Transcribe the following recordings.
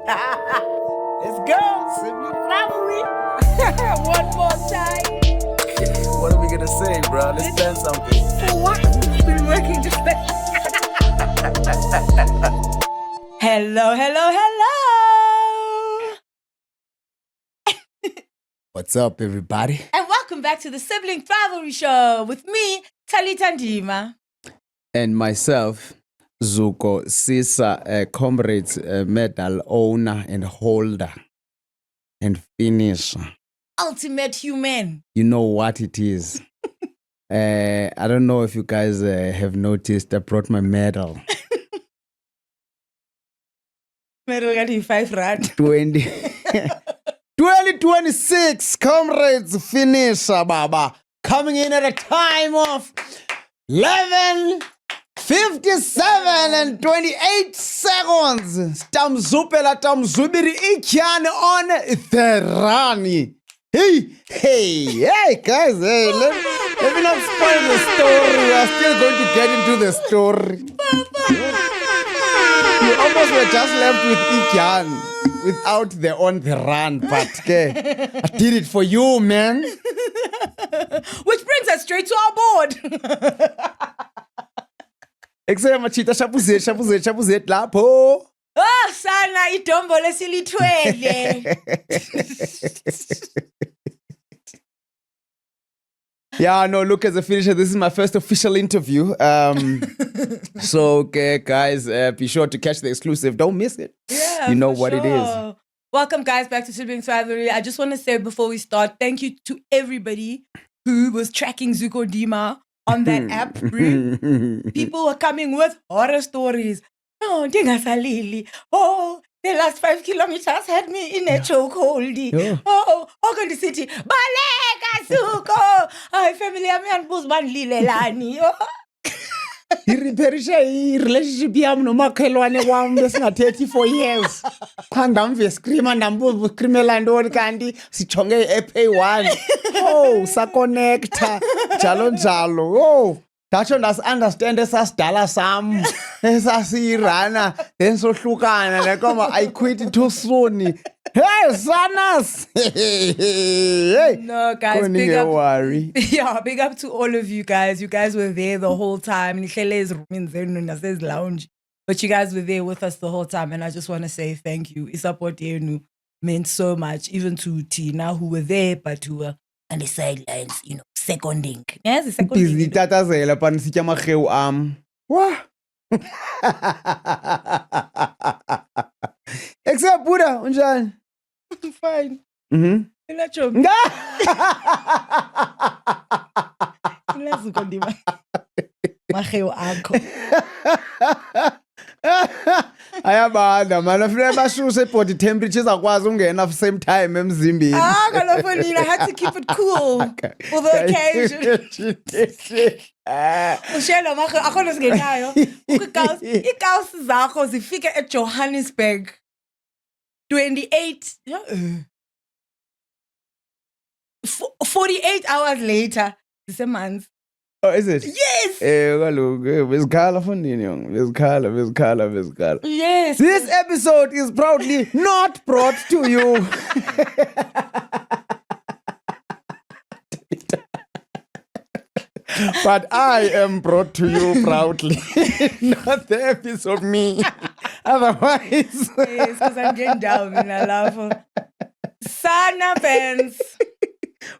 Let's go, Sibling Rivalry. One more time. What are we gonna say, bro? Let's plan something. For what? We've been working just like. Hello, hello, hello. What's up, everybody? And welcome back to the Sibling Rivalry Show with me, Talita Ndima. And myself, Zuko Sisa, comrades, medal owner and holder and finisher. Ultimate human. You know what it is. I don't know if you guys have noticed, I brought my medal. Medal got you 5 rand. 2026, comrades, finisher, Baba. Coming in at a time of 11:57 and 28 seconds. Tamzupela tamzubiri ikyane on the run. Hey, guys, hey, let me not spoil the story. We are still going to get into the story. You almost were just left with Ikyan without the on the run, but I did it for you, man. Which brings us straight to our board. Except machita shapuzet lapho. Oh, sana idombo lesilithwele. Yeah, no, look, as a finisher, this is my first official interview. So, okay, guys, be sure to catch the exclusive. Don't miss it. Yeah, you know for what it is. sure. Welcome, guys, back to Siblings Rivalry. I just want to say before we start, thank you to everybody who was tracking Zuko Dima on that app. People were coming with horror stories. Oh, Dingasalili. Oh, the last 5 kilometers had me in a chokehold. Yeah. Oh, Auckland City. Baleka Zuko. Ay, family, I'm on Busman Lilelani. Iripherisha i-relationship yami nomakhelwane wami besingathethi for years. Qha ndamve screama ndambuza uskrimela ntoni kanti sijonge i-app eyi-1. Oh, sakonekta njalo. Oh, ndatsho ndasi-understand esasidala sam esasiyirana then sohlukana lekoma I quit too soon. Hey, Sanas! Hey. No, guys, Don't big up. worry. Yeah, big up to all of you guys. You guys were there the whole time. Nihlele's room in Zenuna's lounge. But you guys were there with us the whole time. And I just want to say thank you. Support Yenu meant so much, even to Tina, who were there, but who were on the sidelines, seconding. Yes, the seconding. Busy tatazela pan sitya marheu am. Wah. Except Buddha, unjani? Fine. Mhm. Ilacho. Ilazuko ndima. Maheo akho. Ayabanda man, afuneka bashuse body temperatures akwazi ungena for same time emzimbeni. Kalofonile, I had to keep it cool for the occasion. Ushelo makho akhona singenayo. Ikausi zakho zifike eJohannesburg 28 48 hours later. It's a month. Oh, is it? Yes. Kaloku bezikhala fonini yong. Bezikhala. Yes. This episode is proudly not brought to you. But I am brought to you proudly. Not the episode, me. Otherwise. Yes, because I'm getting down and I love Sana Pens.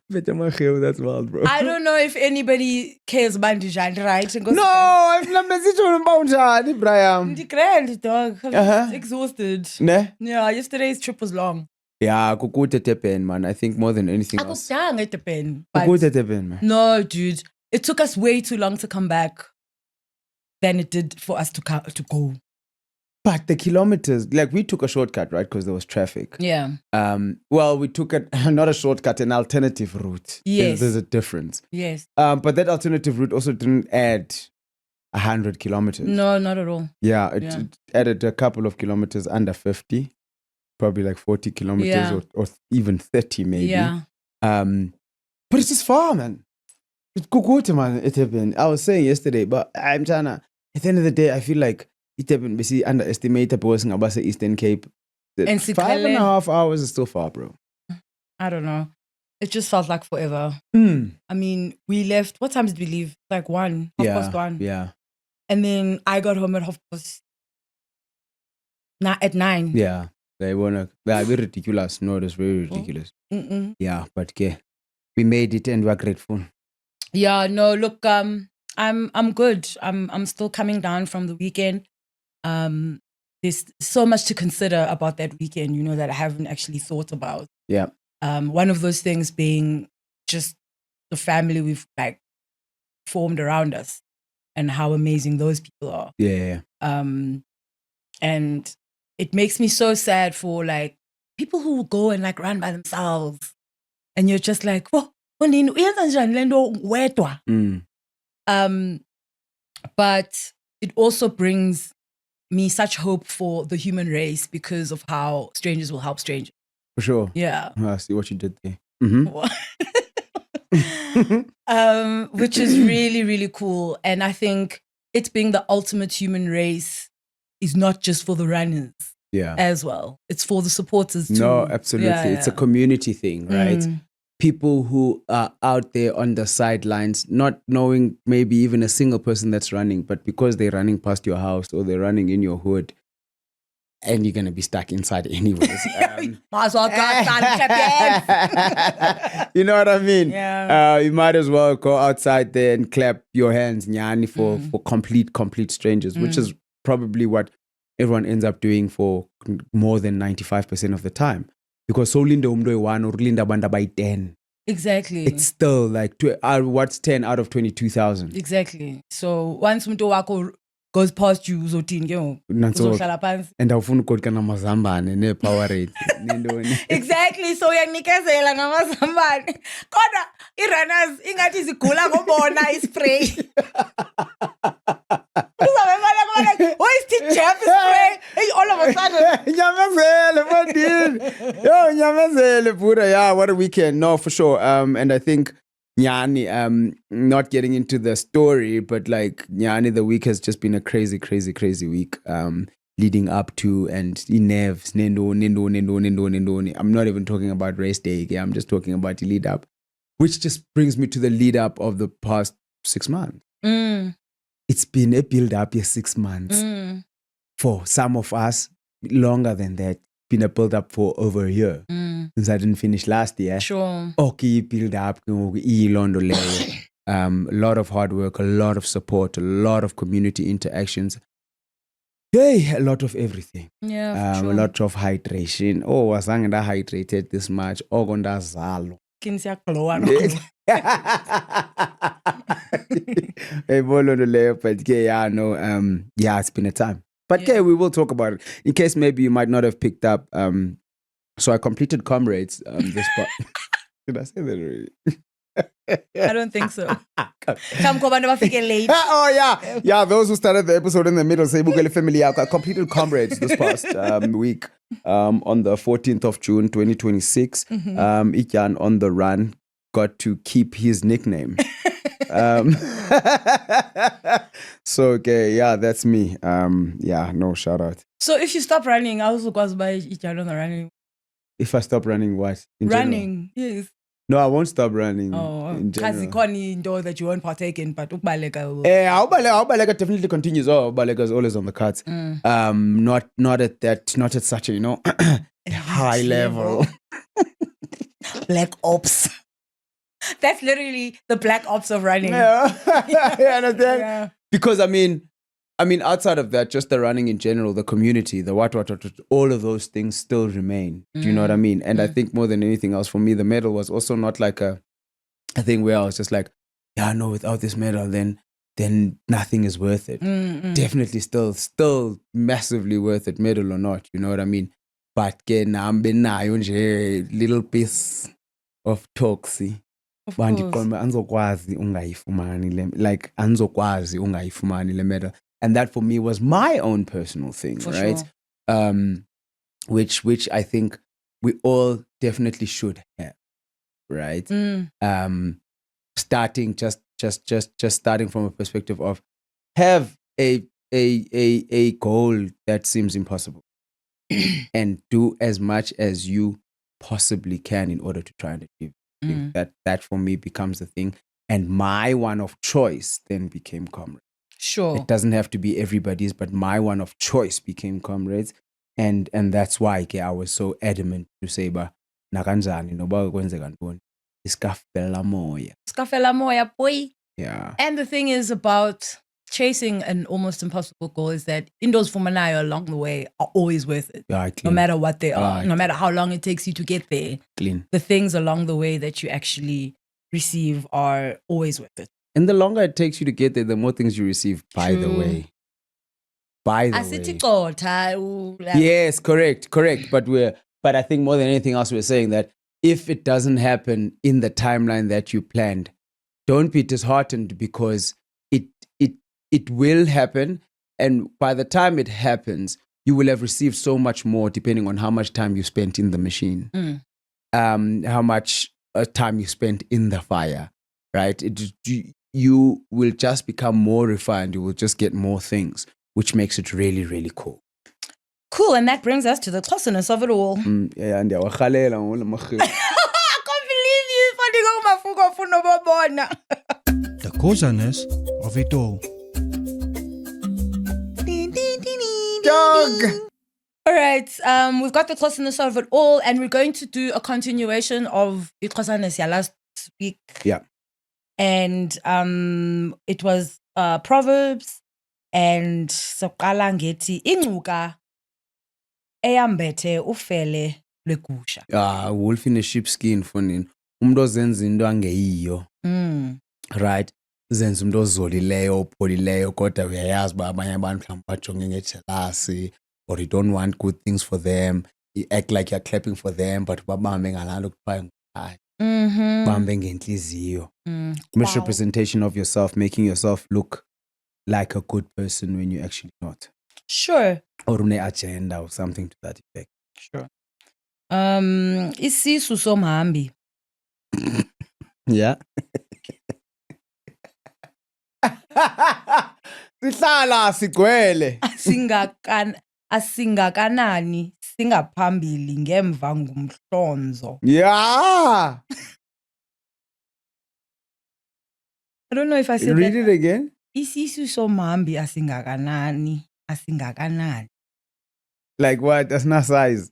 That's wild, bro. I don't know if anybody cares about Dijan, right? No, I've never seen you about Jani, Brian. The grand dog. I'm exhausted. Ne? Yeah, yesterday's trip was long. Yeah, kukute tepen, man. I think more than anything I else. was at the pen. but- Kukute tepen, man. No, dude. It took us way too long to come back than it did for us to go. But the kilometers, like we took a shortcut, right? Because there was traffic. Yeah. Well, we took not a shortcut, an alternative route. Yes. There's a difference. Yes. But that alternative route also didn't add 100 kilometers. No, not at all. Yeah, it added a couple of kilometers under 50, probably like 40 kilometers Yeah. or even 30 maybe. Yeah. But it's just far, man. It's good, man. It happened. I was saying yesterday, but I'm trying to, at the end of the day, I feel like it happened. We see underestimate a person about the Eastern Cape. And 5.5 hours is still far, bro. I don't know. It just felt like forever. Mm. I mean, we left. What time did we leave? Like 1, half past 1. Yeah. And then I got home at at 9. Yeah. They were very ridiculous. No, it was very ridiculous. Yeah, but okay. We made it and we're grateful. Yeah, no, look, I'm good. I'm still coming down from the weekend. There's so much to consider about that weekend, you know, that I haven't actually thought about. Yeah. One of those things being just the family we've like formed around us and how amazing those people are. Yeah. And it makes me so sad for like people who go and like run by themselves. And you're just like, well, but it also brings me such hope for the human race because of how strangers will help strangers. For sure. Yeah. I see what you did there. Which is really, really cool. And I think it being the ultimate human race is not just for the runners as well. It's for the supporters too. No, absolutely. It's a community thing, right? People who are out there on the sidelines, not knowing maybe even a single person that's running, but because they're running past your house or they're running in your hood, and you're going to be stuck inside anyways. Might as well go outside and clap hands. You know what I mean? Yeah. You might as well go outside there and clap your hands, nyani, for complete strangers, which is probably what everyone ends up doing for more than 95% of the time. Because so linda umdo one or linda banda by 10. Exactly. It's still like, what's 10 out of 22,000? Exactly. So once umdo wako goes past you, uzothini ke ngoku? Uzohlala phansi. And awufuna ukodika namazambane ne-Powerade. Exactly. So uyanikezela ngamazambane. Kodwa i-runners ingathi zigula ngobona ispray. Why is it Jeff spray? Hey, all of a sudden. Nyamezele, Madin. Yo, nyamezele, Buddha. Yeah, what a weekend. No, for sure. And I think Nyani, not getting into the story, but like Nyani, the week has just been a crazy week. Leading up to and Inevs, Nendo. I'm not even talking about race day. Okay? I'm just talking about the lead up, which just brings me to the lead up of the past 6 months. It's been a build up 6 months. For some of us, longer than that. Been a build up for over a year since I didn't finish last year. Sure. Okay, build up, a lot of hard work, a lot of support, a lot of community interactions. Hey, a lot of everything. Yeah, a lot of hydration. Oh, wasn't hydrated this much? Oh, gonda zalo. But yeah, it's been a time. But yeah, we will talk about it. In case maybe you might not have picked up. So I completed Comrades. This part. Did I say that already? I don't think so. Late. Oh yeah. Yeah, those who started the episode in the middle say Bukele family. I completed Comrades this past week. On the 14th of June 2026. Ikyan on the run got to keep his nickname. So okay, yeah, that's me. Yeah, no shout out. So if you stop running, I also goes by Ichan on the running. If I stop running, what? Running, yes. No, I won't stop running. Oh, because know that you won't partake in, but Ubaleka. Ubaleka definitely continues. Oh, Ubaleka is always on the cards. Not at such a high level. Black Ops. That's literally the Black Ops of running. Yeah. You understand? Yeah. Because I mean, outside of that, just the running in general, the community, the what, all of those things still remain. Do you know what I mean? And I think more than anything else, for me, the medal was also not like a thing where I was just like, yeah, no, without this medal, then nothing is worth it. Definitely still massively worth it, medal or not. You know what I mean? But little piece of toxi. Anzokwazi ungayifumani le medal. And that for me was my own personal thing, for right? Sure. Which I think we all definitely should have, right? Starting just starting from a perspective of have a goal that seems impossible. and do as much as you possibly can in order to try and achieve. I think that for me becomes the thing. And my one of choice then became Comrades. Sure. It doesn't have to be everybody's, but my one of choice became Comrades. And that's why I was so adamant to say, nakanjani noba kwenzeka ntoni iskafela moya. Skafela moya, boy. Yeah. And the thing is about chasing an almost impossible goal is that indoors for Manayo along the way are always worth it. Yeah, No matter what they are, Right. no matter how long it takes you to get there. Clean. The things along the way that you actually receive are always worth it. And the longer it takes you to get there, the more things you receive, by the True. way. By the Asithi way. xotha, like- Yes, correct. But I think more than anything else, we're saying that if it doesn't happen in the timeline that you planned, don't be disheartened because it will happen. And by the time it happens, you will have received so much more depending on how much time you spent in the machine, how much time you spent in the fire, right? You will just become more refined. You will just get more things, which makes it really, really cool. Cool, and that brings us to the closeness of it all. Yeah, and I can't believe you funding The causaness of it all. Dog. All right, we've got the closeness of it all, and we're going to do a continuation of Ikosanes last week. Yeah. And it was Proverbs and soqala ngethi ingcuka eyambethe ufele lwegusha. Wolf in a sheepskin funini. Umuntu ozenza into angeyiyo. Right? Zenza umuntu ozolileyo, opholileyo, kodwa uyayazi uba abanye abantu mhlawumbe bajonge ngejealousy, or you don't want good things for them. You act like you're clapping for them, but babambe ngalalo kuthiwa ngumkhaya. Bambe ngenhliziyo. Misrepresentation of yourself, making yourself look like a good person when you're actually not. Sure. Or une agenda or something to that effect. Sure. Isisu somhambi. Yeah. Sihlala sigcwele. Asingakanani singaphambili ngemva ngumhlonzo. Yeah. I don't know if I said Read that. it again. Isisu somhambi asingakanani. Like what? That's not size.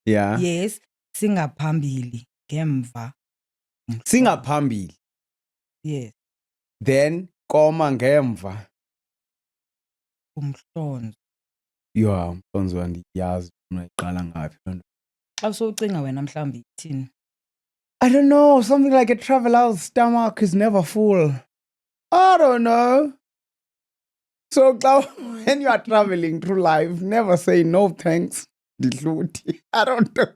Yeah. Yes, singaphambili ngemva. Singaphambili. Yes, Then koma ngemva. umhlonzo. Yeah, mhlonzo andiyazi unayiqala ngaphi loo nto. Xa sowucinga wena mhlawumbi ithini? I don't know. Something like a traveler's stomach is never full. I don't know. So when you are traveling through life, never say no thanks. I don't know.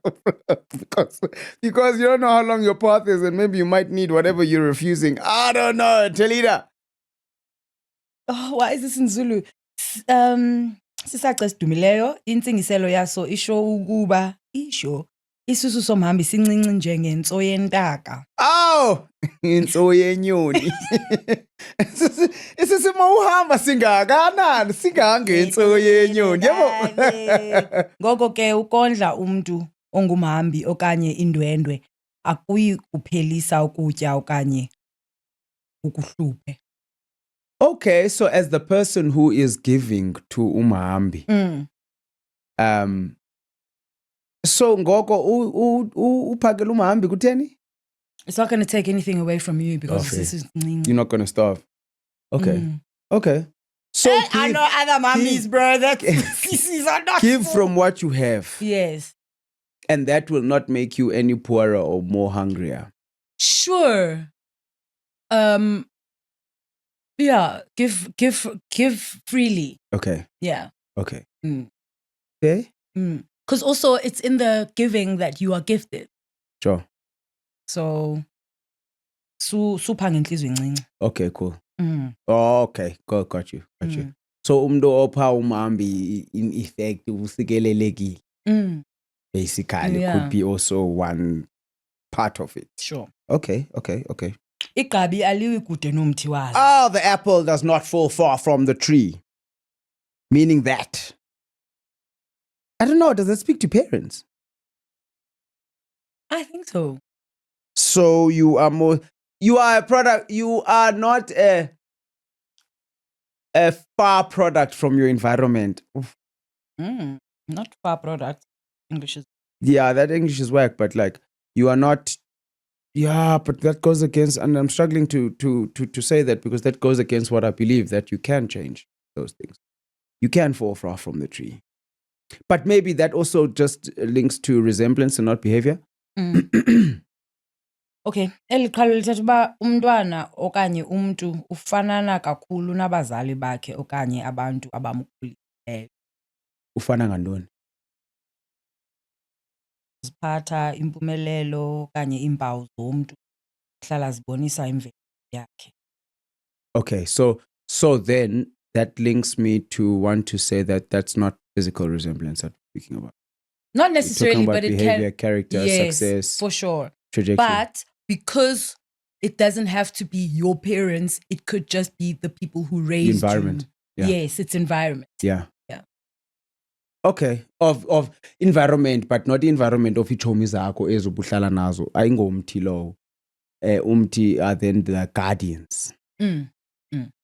because you don't know how long your path is and maybe you might need whatever you're refusing. I don't know. Telida. Oh, why is this in Zulu? Sisaxa sidumileyo, intsingiselo yaso isho ukuba isisu somhambi sincinci njengentso yentaka. Oh, intso yenyoni. Isisima uhamba singakanani singangentso yenyoni. Yebo. Ngoko ke ukondla umuntu ongumhambi okanye indwendwe akuyi kuphelisa ukutya okanye ukuhluphe. Okay, so as the person who is giving to umhambi, so ngoko uphakela umhambi kutheni? It's not going to take anything away from you because Okay. this is You're not going to starve. Okay. Okay. So I know other mummies, give- bro. These are not give full. from what you have. Yes. And that will not make you any poorer or more hungrier. Sure. Yeah, give freely. Okay. Yeah. Okay. Mm. Okay. Because also it's in the giving that you are gifted. Sure. So supha ngenhliziyo encinci. Okay, cool. Oh, okay. Got you. So umntu opha umhambi in effect usikelelekile. Basically, Yeah. could be also one part of it. Sure. Okay. Igqabi aliwi kude nomthi wazo. Oh, the apple does not fall far from the tree. Meaning that I don't know. Does that speak to parents? I think so. So you are a product. You are not a far product from your environment. Not far product. English is. Yeah, that English is whack, but like you are not. Yeah, but that goes against, and I'm struggling to say that because that goes against what I believe, that you can change those things. You can fall far from the tree. But maybe that also just links to resemblance and not behavior. Okay, eli qhalo lithetha uba umntwana okanye umntu ufanana kakhulu nabazali bakhe okanye abantu abamkhulileyo. Ufana ngantoni? Ziphatha impumelelo okanye iimpawu zomntu hlala zibonisa imvelo yakhe. Okay, so then that links me to want to say that that's not physical resemblance that we're speaking about. Not We're necessarily, talking about but it behavior, can. character, Yes, success, for sure. trajectory. But because it doesn't have to be your parents, it could just be the people who raised environment. you. Yeah. Yes, it's environment. Yeah. Yeah. Okay, of environment, but not the environment of ichomi zakho ezobuhlala nazo. Ayingomthi lo. Umthi are then the guardians.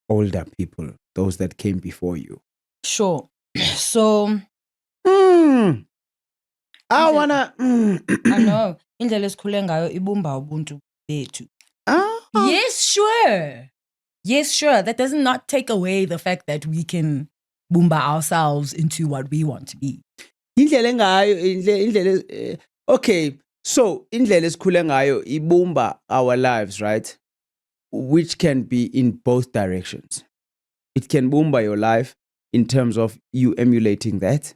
Older people, those that came before you. Sure. So I wanna. I know. Indlela esikhule ngayo ibumba ubuntu bethu. Yes, sure. Yes, sure. That does not take away the fact that we can boomba ourselves into what we want to be. Indlela ngayo, okay, so indlela esikhule ngayo ibumba our lives, right? Which can be in both directions. It can boomba your life in terms of you emulating that,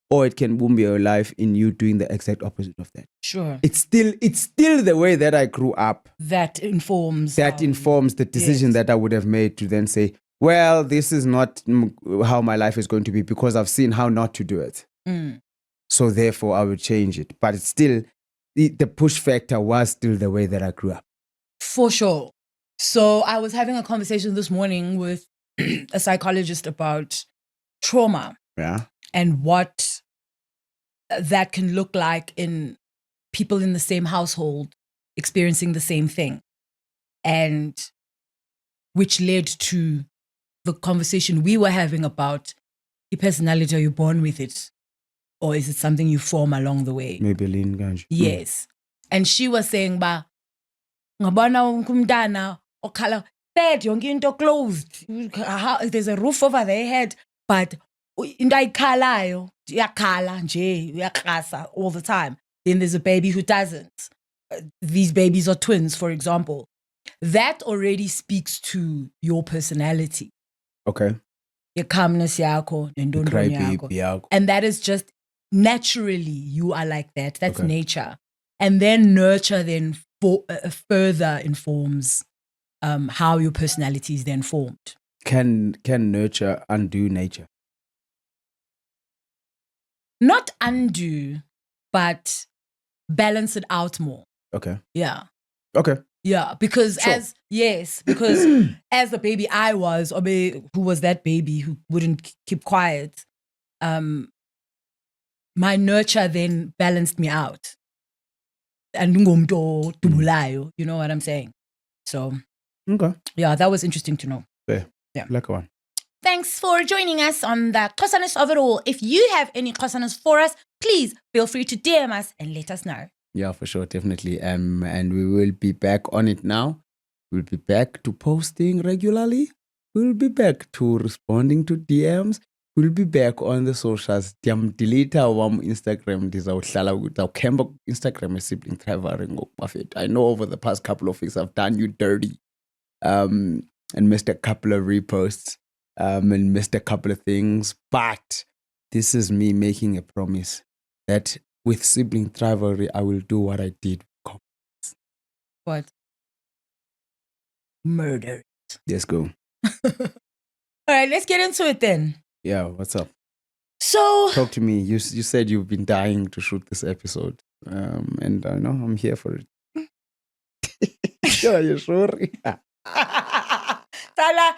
or it can boom your life in you doing the exact opposite of that. Sure. It's still the way that I grew up. That informs the decision that I would have made to then say, well, this is not how my life is going to be because I've seen how not to do it. So therefore I would change it. But it's still, the push factor was still the way that I grew up. For sure. So I was having a conversation this morning with a psychologist about trauma. Yeah. And what that can look like in people in the same household experiencing the same thing. And which led to the conversation we were having about your personality, are you born with it? Or is it something you form along the way? Maybe Lean Ganj. Yes. And she was saying, ba, ngabona umntana okhala bed yonke into closed. There's a roof over their head, but into ayikhalayo iyakhala nje uyakrasa all the time. Then there's a baby who doesn't. These babies are twins, for example. That already speaks to your personality. Okay. Your calmness yakho, nendondolo yakho. And that is just naturally you are like that. That's nature. And then nurture then further informs how your personality is then formed. Can nurture undo nature? Not undo, but balance it out more. Okay. Yeah. Okay. Yeah, because because as the baby I was, who was that baby who wouldn't keep quiet, my nurture then balanced me out. And you know what I'm saying? So, okay. Yeah, that was interesting to know. Yeah. Like one. Thanks for joining us on the Khosaness of it all. If you have any Khosaness for us, please feel free to DM us and let us know. Yeah, for sure, definitely. And we will be back on it now. We'll be back to posting regularly. We'll be back to responding to DMs. We'll be back on the socials. Delete our Instagram. Instagram is Sibling Thrive. I know over the past couple of weeks I've done you dirty. And missed a couple of reposts. And missed a couple of things. But this is me making a promise that with Sibling Rivalry, I will do what I did with comments. What? Murder. Let's go. All right, let's get into it then. Yeah, what's up? So, talk to me. You said you've been dying to shoot this episode. And I know I'm here for it. Are you sure? Tala,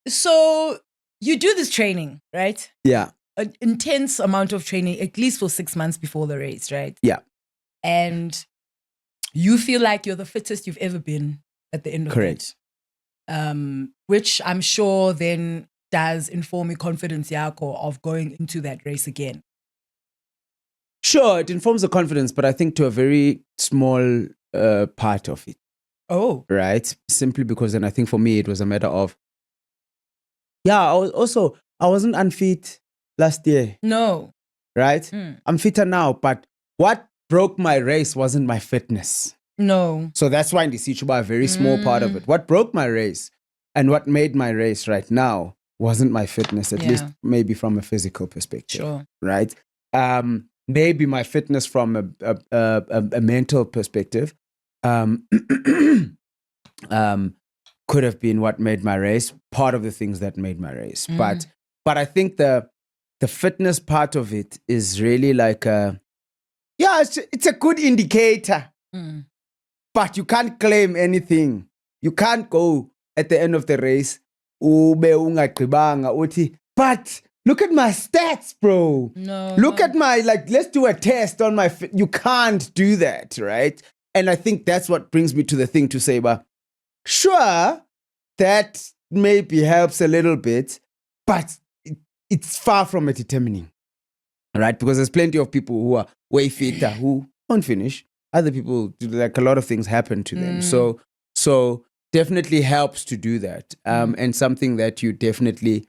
So you do this training, right? Yeah. An intense amount of training, at least for 6 months before the race, right? Yeah. And you feel like you're the fittest you've ever been at the end of Correct. it. Which I'm sure then does inform your confidence, Yako, of going into that race again. Sure, it informs the confidence, but I think to a very small part of it, Oh. right? Simply because then I think for me it was a matter of, I wasn't unfit last year, No. right? Mm. I'm fitter now, but what broke my race wasn't my fitness. No. So that's why in the Sichuba, a very small part of it. What broke my race and what made my race right now wasn't my fitness, at least maybe from a physical perspective, Sure. right? Maybe my fitness from a mental perspective could have been what made my race, part of the things that made my race. But I think the fitness part of it is really like it's a good indicator. But you can't claim anything. You can't go at the end of the race, but look at my stats, bro. No. Look at my, let's do a test on my you can't do that, right? And I think that's what brings me to the thing to say, but sure, that maybe helps a little bit, but it's far from a determining, right? Because there's plenty of people who are way fitter who won't finish. Other people, like a lot of things happen to them. So definitely helps to do that. And something that you definitely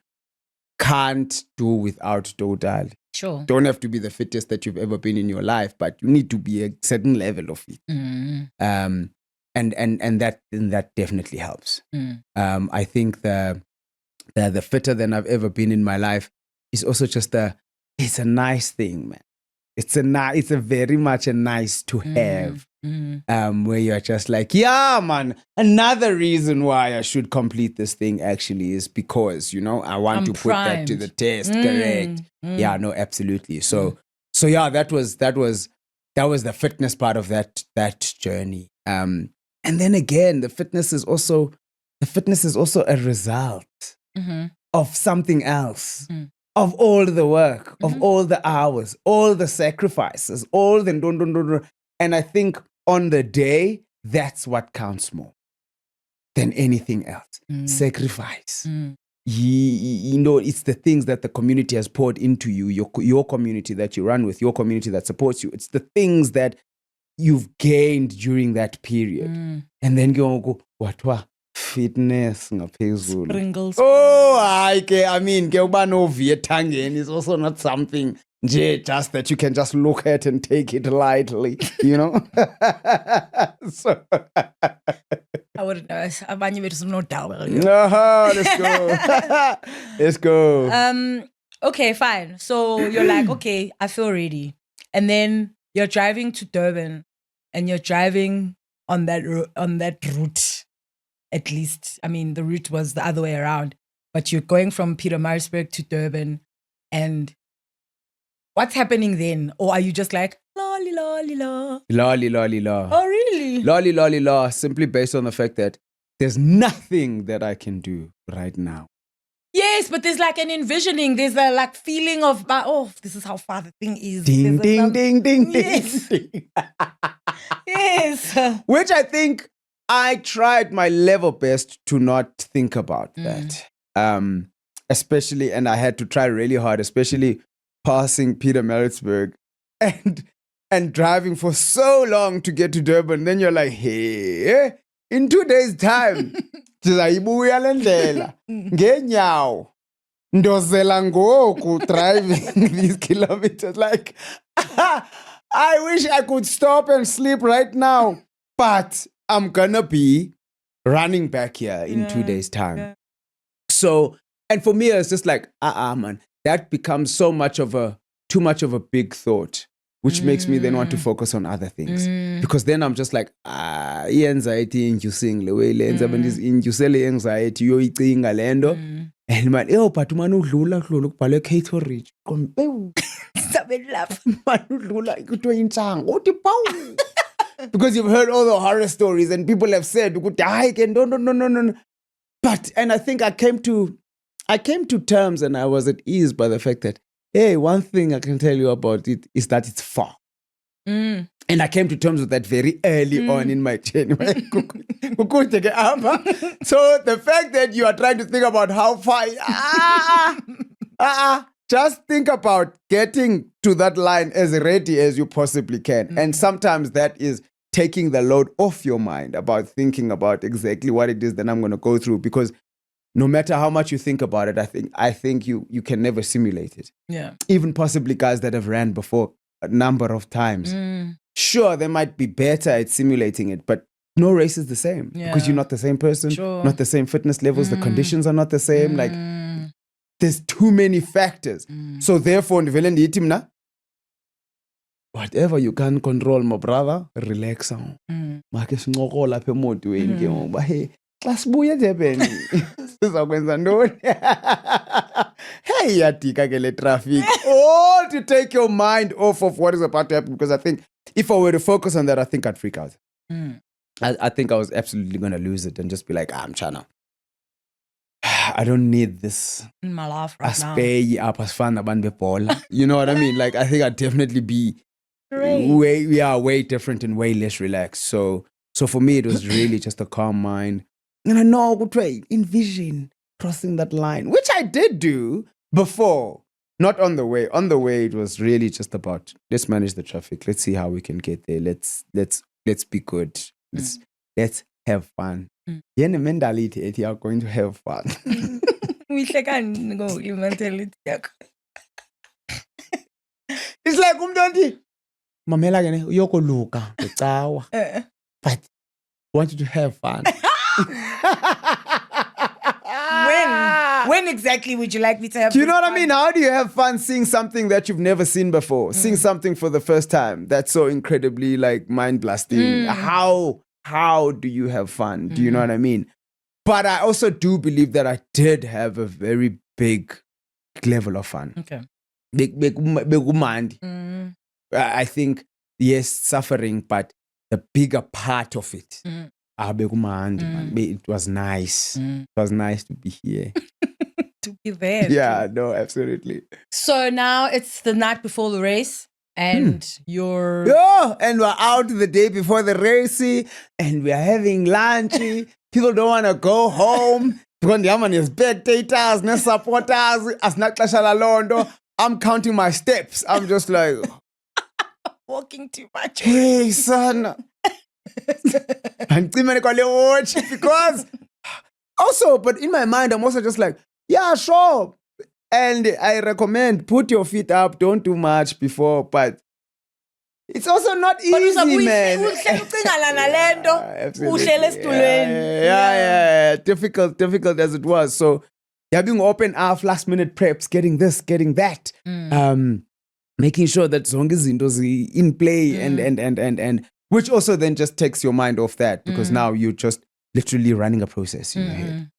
can't do without total. Sure. Don't have to be the fittest that you've ever been in your life, but you need to be a certain level of it. And that definitely helps. I think the fitter than I've ever been in my life is also just it's a nice thing, man. It's a very much a nice to have. Where you're just like, yeah, man, another reason why I should complete this thing actually is because, I want to put that to the test. Correct. Yeah, no, absolutely. So yeah, that was the fitness part of that journey. And then again, the fitness is also a result of something else. Of all the work, of all the hours, all the sacrifices, all the and I think on the day, that's what counts more than anything else. Sacrifice. It's the things that the community has poured into you, your community that you run with, your community that supports you. It's the things that you've gained during that period. And then you go, what? Fitness ngaphezulu. Sprinkles. Oh, I mean, ke uba novi ethangeni is also not something just that you can just look at and take it lightly, So I wouldn't know. Abanye bethu no doubt. Let's go. Let's go. Okay, fine. So you're like, okay, I feel ready. And then you're driving to Durban and you're driving on that route. At least, I mean, the route was the other way around. But you're going from Pietermaritzburg to Durban, and what's happening then? Or are you just like, lolly, lolly, la? Lolly, lolly, la. Oh, really? Lolly, lolly, la, simply based on the fact that there's nothing that I can do right now. Yes, but there's like an envisioning. There's a feeling of, this is how far the thing is. Ding, ding, ding, ding, yes. ding, ding. Yes. Which I think I tried my level best to not think about that. Especially, and I had to try really hard, especially passing Pietermaritzburg and driving for so long to get to Durban. Then you're like, hey, in 2 days' time, ndizayibuyela le ndlela ngeenyawo ndozela ngoku driving these kilometers. Like, I wish I could stop and sleep right now, but I'm gonna be running back here in 2 days' time. Yeah. So, and for me, it's just like, man, that becomes too much of a big thought, which makes me then want to focus on other things. Because then I'm just like, anxiety inducing le way lenza inducele anxiety yoyicinga lendo. And man, but man udlula kubhalwe Cato Ridge. Because you've heard all the horror stories and people have said, no. But, and I think I came to I came to terms and I was at ease by the fact that, hey, one thing I can tell you about it is that it's far. Mm. And I came to terms with that very early on in my journey. So the fact that you are trying to think about how far, just think about getting to that line as ready as you possibly can. And sometimes that is taking the load off your mind about thinking about exactly what it is that I'm going to go through, because no matter how much you think about it, I think you can never simulate it. Yeah. Even possibly guys that have ran before a number of times. Sure, they might be better at simulating it, but no race is the same because you're not the same person, not the same fitness levels, the conditions are not the same. Like, there's too many factors. So therefore, whatever you can control, my brother, relax. Make sincokola lapha emotweni ke ngoba hey, xa sibuya eDurban sizakwenza ntoni? Hey, yadika ke le traffic. All to take your mind off of what is about to happen, because I think if I were to focus on that, I think I'd freak out. I think I was absolutely going to lose it and just be like, I'm Chana. I don't need this. In my life right now. You know what I mean? Like, I think I'd definitely be way different and way less relaxed. So for me, it was really just a calm mind. And I know, good way, envision crossing that line, which I did do before. Not on the way. On the way, it was really just about, let's manage the traffic. Let's see how we can get there. Let's be good. Let's have fun. Yene mentality ethi you are going to have fun. It's like umntu mamela ke ne uyokoluka ngecawa. But I want you to have fun. When exactly would you like me to have? Do you know what I mean? How do you have fun seeing something that you've never seen before? Seeing something for the first time that's so incredibly like mind blasting. How do you have fun? Do you know what I mean? But I also do believe that I did have a very big level of fun. Okay. I think, yes, suffering, but the bigger part of it. It was nice. It was nice to be here. To be there. Yeah, no, absolutely. So now it's the night before the race. And you're... and we're out the day before the race, and we're having lunch. People don't want to go home because the man is spectators, no supporters, as not Londo. I'm counting my steps. I'm just like... walking too much. Hey, son. I'm watch because... Also, but in my mind, I'm also just like, yeah, sure. And I recommend put your feet up, don't do much before, but it's also not easy, man. Yeah. Difficult as it was. So having open half last minute preps, getting this, getting that, making sure that zonke izinto in play and which also then just takes your mind off that, because now you're just literally running a process in your head.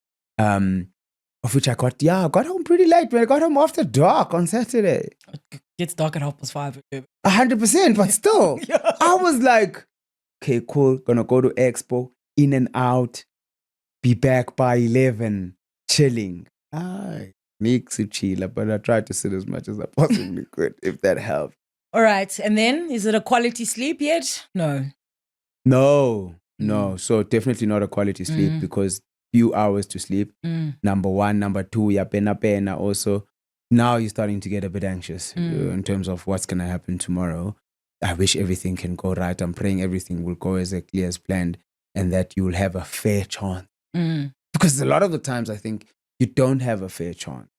Of which I got home pretty late, man. I got home after dark on Saturday. It gets dark at 5:30. 100%, but still. I was like, okay, cool. Gonna go to Expo, in and out, be back by 11, chilling. Makes it chiller, but I tried to sit as much as I possibly could, if that helped. All right. And then, is it a quality sleep yet? No. So definitely not a quality sleep, because few hours to sleep. Number one. Number two, ya pena also. Now you're starting to get a bit anxious in terms of what's going to happen tomorrow. I wish everything can go right. I'm praying everything will go exactly as planned and that you'll have a fair chance. Because a lot of the times I think you don't have a fair chance.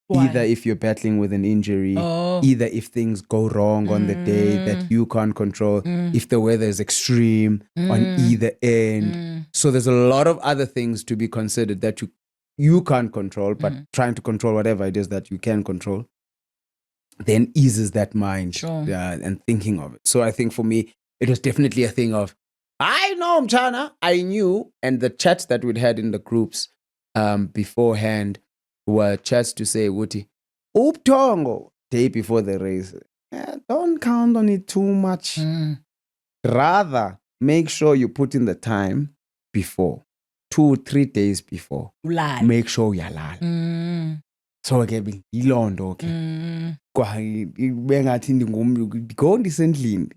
Why? Either if you're battling with an injury, either if things go wrong on the day that you can't control, if the weather is extreme on either end. So there's a lot of other things to be considered that you can't control, but trying to control whatever it is that you can control then eases that mind and thinking of it. So I think for me, it was definitely a thing of, I know Mchana, I knew, and the chats that we'd had in the groups beforehand were chats to say, Wuti, Uptongo, day before the race. Don't count on it too much. Rather, make sure you put in the time before. 2-3 days before. Lal. Make sure you're lal. So ke yiloo ke bengathi ndingumntu go ndisendlini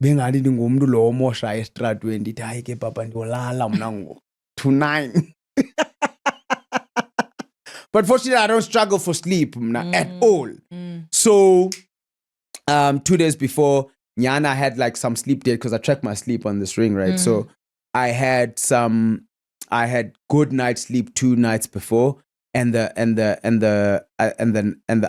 bengathi ndingumntu lo omosha estratweni ndithi hayi ke papa ndiyolala mna ngoku to 9. But fortunately I don't struggle for sleep at all. So 2 days before Nyana had like some sleep debt because I track my sleep on this ring, right? So I had good night sleep 2 nights before and the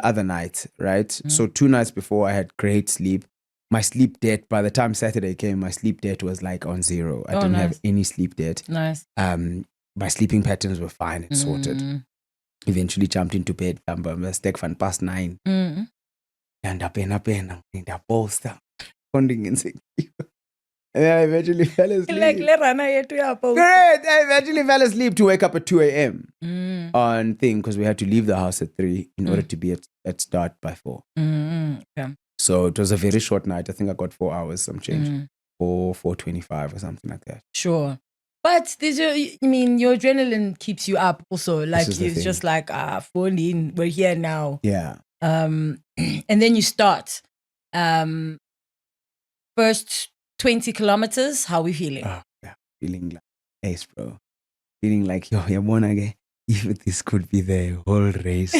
other night, right? So 2 nights before I had great sleep. My sleep debt, by the time Saturday came, my sleep debt was like on 0. I didn't have any sleep debt. Nice. My sleeping patterns were fine and sorted. Eventually jumped into bed. Stek van past 9. And pena, poster. Funding insecure. And then I eventually fell asleep. Like lerana yetu yapo. Great! I eventually fell asleep to wake up at 2 a.m. On thing because we had to leave the house at 3 in order to be at start by 4. Okay. So it was a very short night. I think I got 4 hours, some change. 4:25 or something like that. Sure. But your adrenaline keeps you up also. Like it's just like, phone in, we're here now. Yeah. And then you start. First 20 kilometers, how are we feeling? Yeah. Feeling like ace, bro. Feeling like, yabona, if this could be the whole race,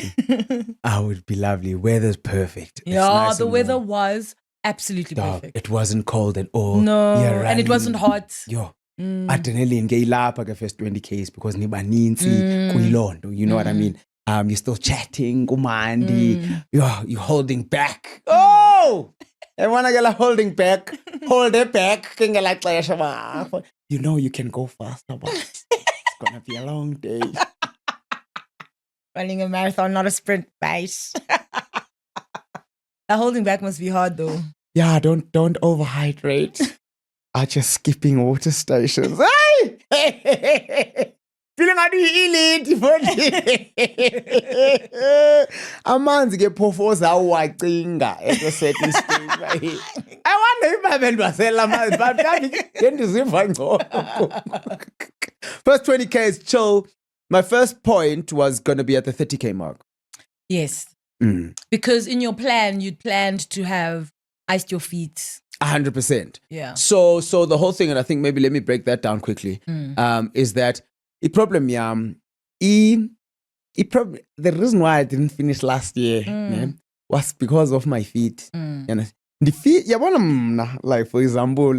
I would be lovely. Weather's perfect. Yeah, nice the weather was absolutely perfect. It wasn't cold at all. No, and it wasn't hot. Yo. Adrenaline ngeyilapha ke first 20 Ks because nibaninzi kuyilondo, you know what I mean? You're still chatting, kumandi. You're holding back. Oh! I wanna get holding back. Hold it back. You know you can go faster, but it's gonna be a long day. Running a marathon, not a sprint, base. That holding back must be hard though. Yeah, don't overhydrate. Are just skipping water stations. Hey! Feeling like you elite. Amanzi ke phofu zawacinga at a certain stage. I wonder if abantu basela amanzi but ngendiziva ngcono. First 20K is chill. My first point was going to be at the 30K mark. Yes. Because in your plan, you'd planned to have iced your feet. 100%. Yeah. So the whole thing, and I think maybe let me break that down quickly, is that the problem, the reason why I didn't finish last year was because of my feet. The feet, like for example,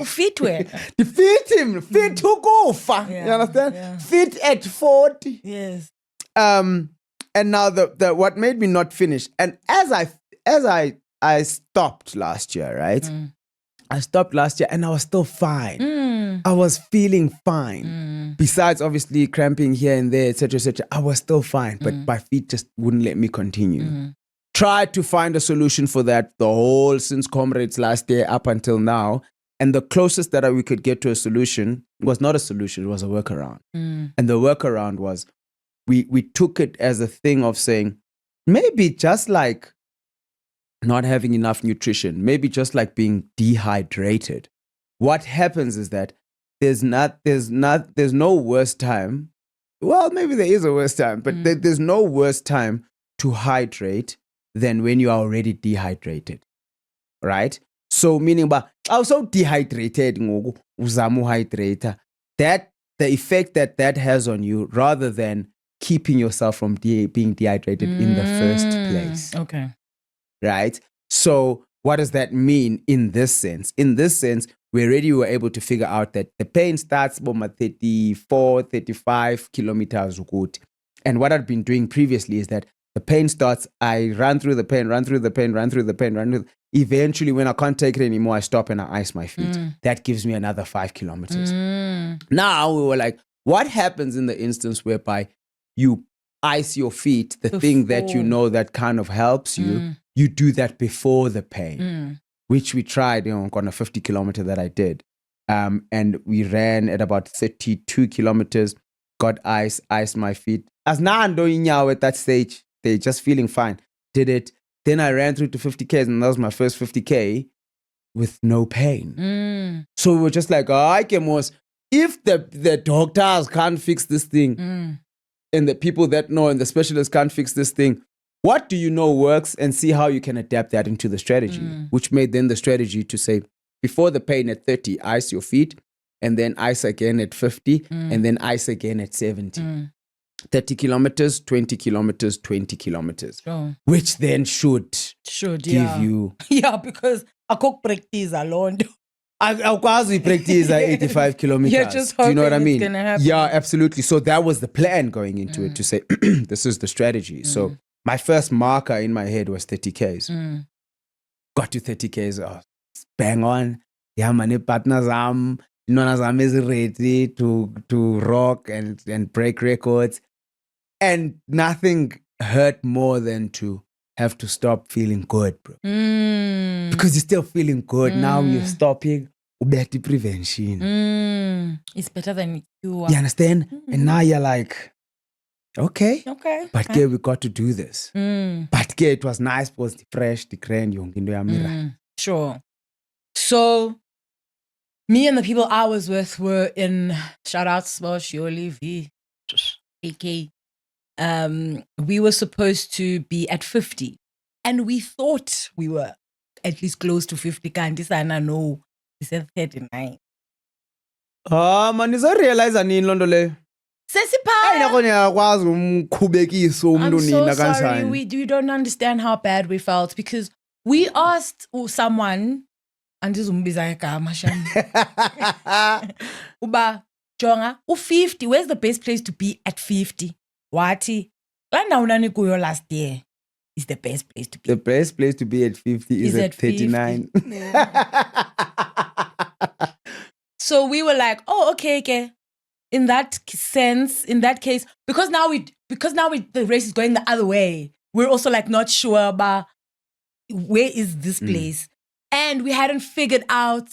feet were? The feet took off. You understand? Yeah. Feet at 40. Yes. And now the what made me not finish, and as I stopped last year, right? I stopped last year and I was still fine. I was feeling fine. Besides obviously cramping here and there, etc., I was still fine, but my feet just wouldn't let me continue. Tried to find a solution for that the whole since Comrades last year up until now. And the closest that we could get to a solution was not a solution, it was a workaround. And the workaround was we took it as a thing of saying, maybe just like not having enough nutrition, maybe just like being dehydrated. What happens is that there's no worse time. Well, maybe there is a worse time, but there's no worse time to hydrate than when you are already dehydrated. Right? So meaning I was so dehydrated, uzamu hydrator, that the effect that has on you rather than keeping yourself from being dehydrated in the first place. Okay. Right? So what does that mean in this sense? In this sense, we already were able to figure out that the pain starts about 34, 35 kilometers. And what I'd been doing previously is that the pain starts, I run through the pain. Eventually, when I can't take it anymore, I stop and I ice my feet. That gives me another 5 kilometers. Now we were like, what happens in the instance whereby you ice your feet, the thing that you know that kind of helps you, you do that before the pain, which we tried, on a 50 kilometer that I did. And we ran at about 32 kilometers, got iced my feet. As now I'm doing now at that stage, they're just feeling fine. Did it. Then I ran through to 50Ks and that was my first 50K with no pain. So we were just like, if the doctors can't fix this thing, and the people that know and the specialists can't fix this thing. What do you know works, and see how you can adapt that into the strategy, which made then the strategy to say, before the pain at 30, ice your feet, and then ice again at 50, and then ice again at 70. 30 kilometers, 20 kilometers, 20 kilometers, which then should give you... Yeah, because I cook practice alone. I'll quasi practice at 85 kilometers. You're just do you know what I hoping mean? it's gonna happen. Yeah, absolutely. So that was the plan going into it, to say, this is the strategy. So my first marker in my head was 30 Ks. Got to 30 Ks. Oh, bang on. Yeah, my partners Nona is ready to rock and break records. And nothing hurt more than to have to stop feeling good, bro. Because you're still feeling good. Now you're stopping. Better prevention. It's better than you are. You understand? And now you're like, okay. But Okay. we got to do this. But it was nice, it was fresh, the grand young in the Sure. So, me and the people I was with were in, shout out to Shioli V, AK. We were supposed to be at 50. And we thought we were at least close to 50. Can't I know? He said 39. man, is I realize I need London. I'm so sorry. We don't understand how bad we felt because we asked someone, and this Uba Jonga, 50. Where's the best place to be at 50? Wati? Last year is the best place to be. The best place to be at 50 is at 39. So we were like, oh, okay. In that sense, in that case, because now the race is going the other way. We're also like not sure about where is this place, and we hadn't figured out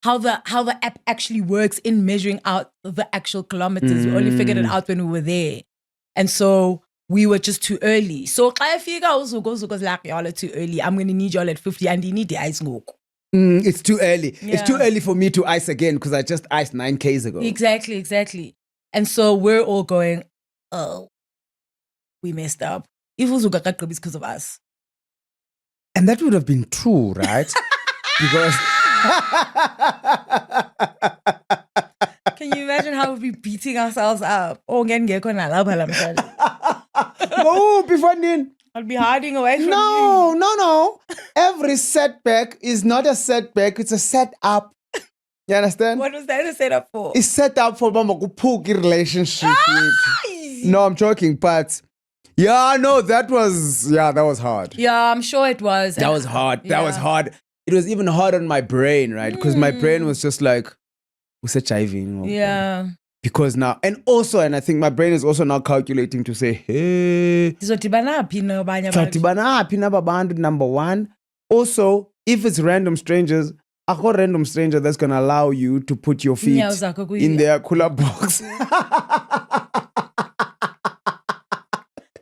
how the app actually works in measuring out the actual kilometers. We only figured it out when we were there, and so we were just too early. So I figure also goes like y'all are too early. I'm gonna need y'all at 50, and you need the ice smoke. It's too early. Yeah. It's too early for me to ice again because I just iced 9 Ks ago. Exactly. And so we're all going, oh, we messed up. If it was because of us. And that would have been true, right? Because can you imagine how we'd be beating ourselves up? Oh, no, before then. I'll be hiding away from you. No. Every setback is not a setback, it's a setup. You understand? What was that a setup for? It's set up for Mama Kupuki relationship. No, I'm joking, but that was hard. Yeah, I'm sure it was. That was hard. That was hard. It was even hard on my brain, right? Because my brain was just like, what's a chiving? Yeah. Because now, and I think my brain is also now calculating to say, hey, number one. Also, if it's random strangers, a whole random stranger that's going to allow you to put your feet in their cooler box.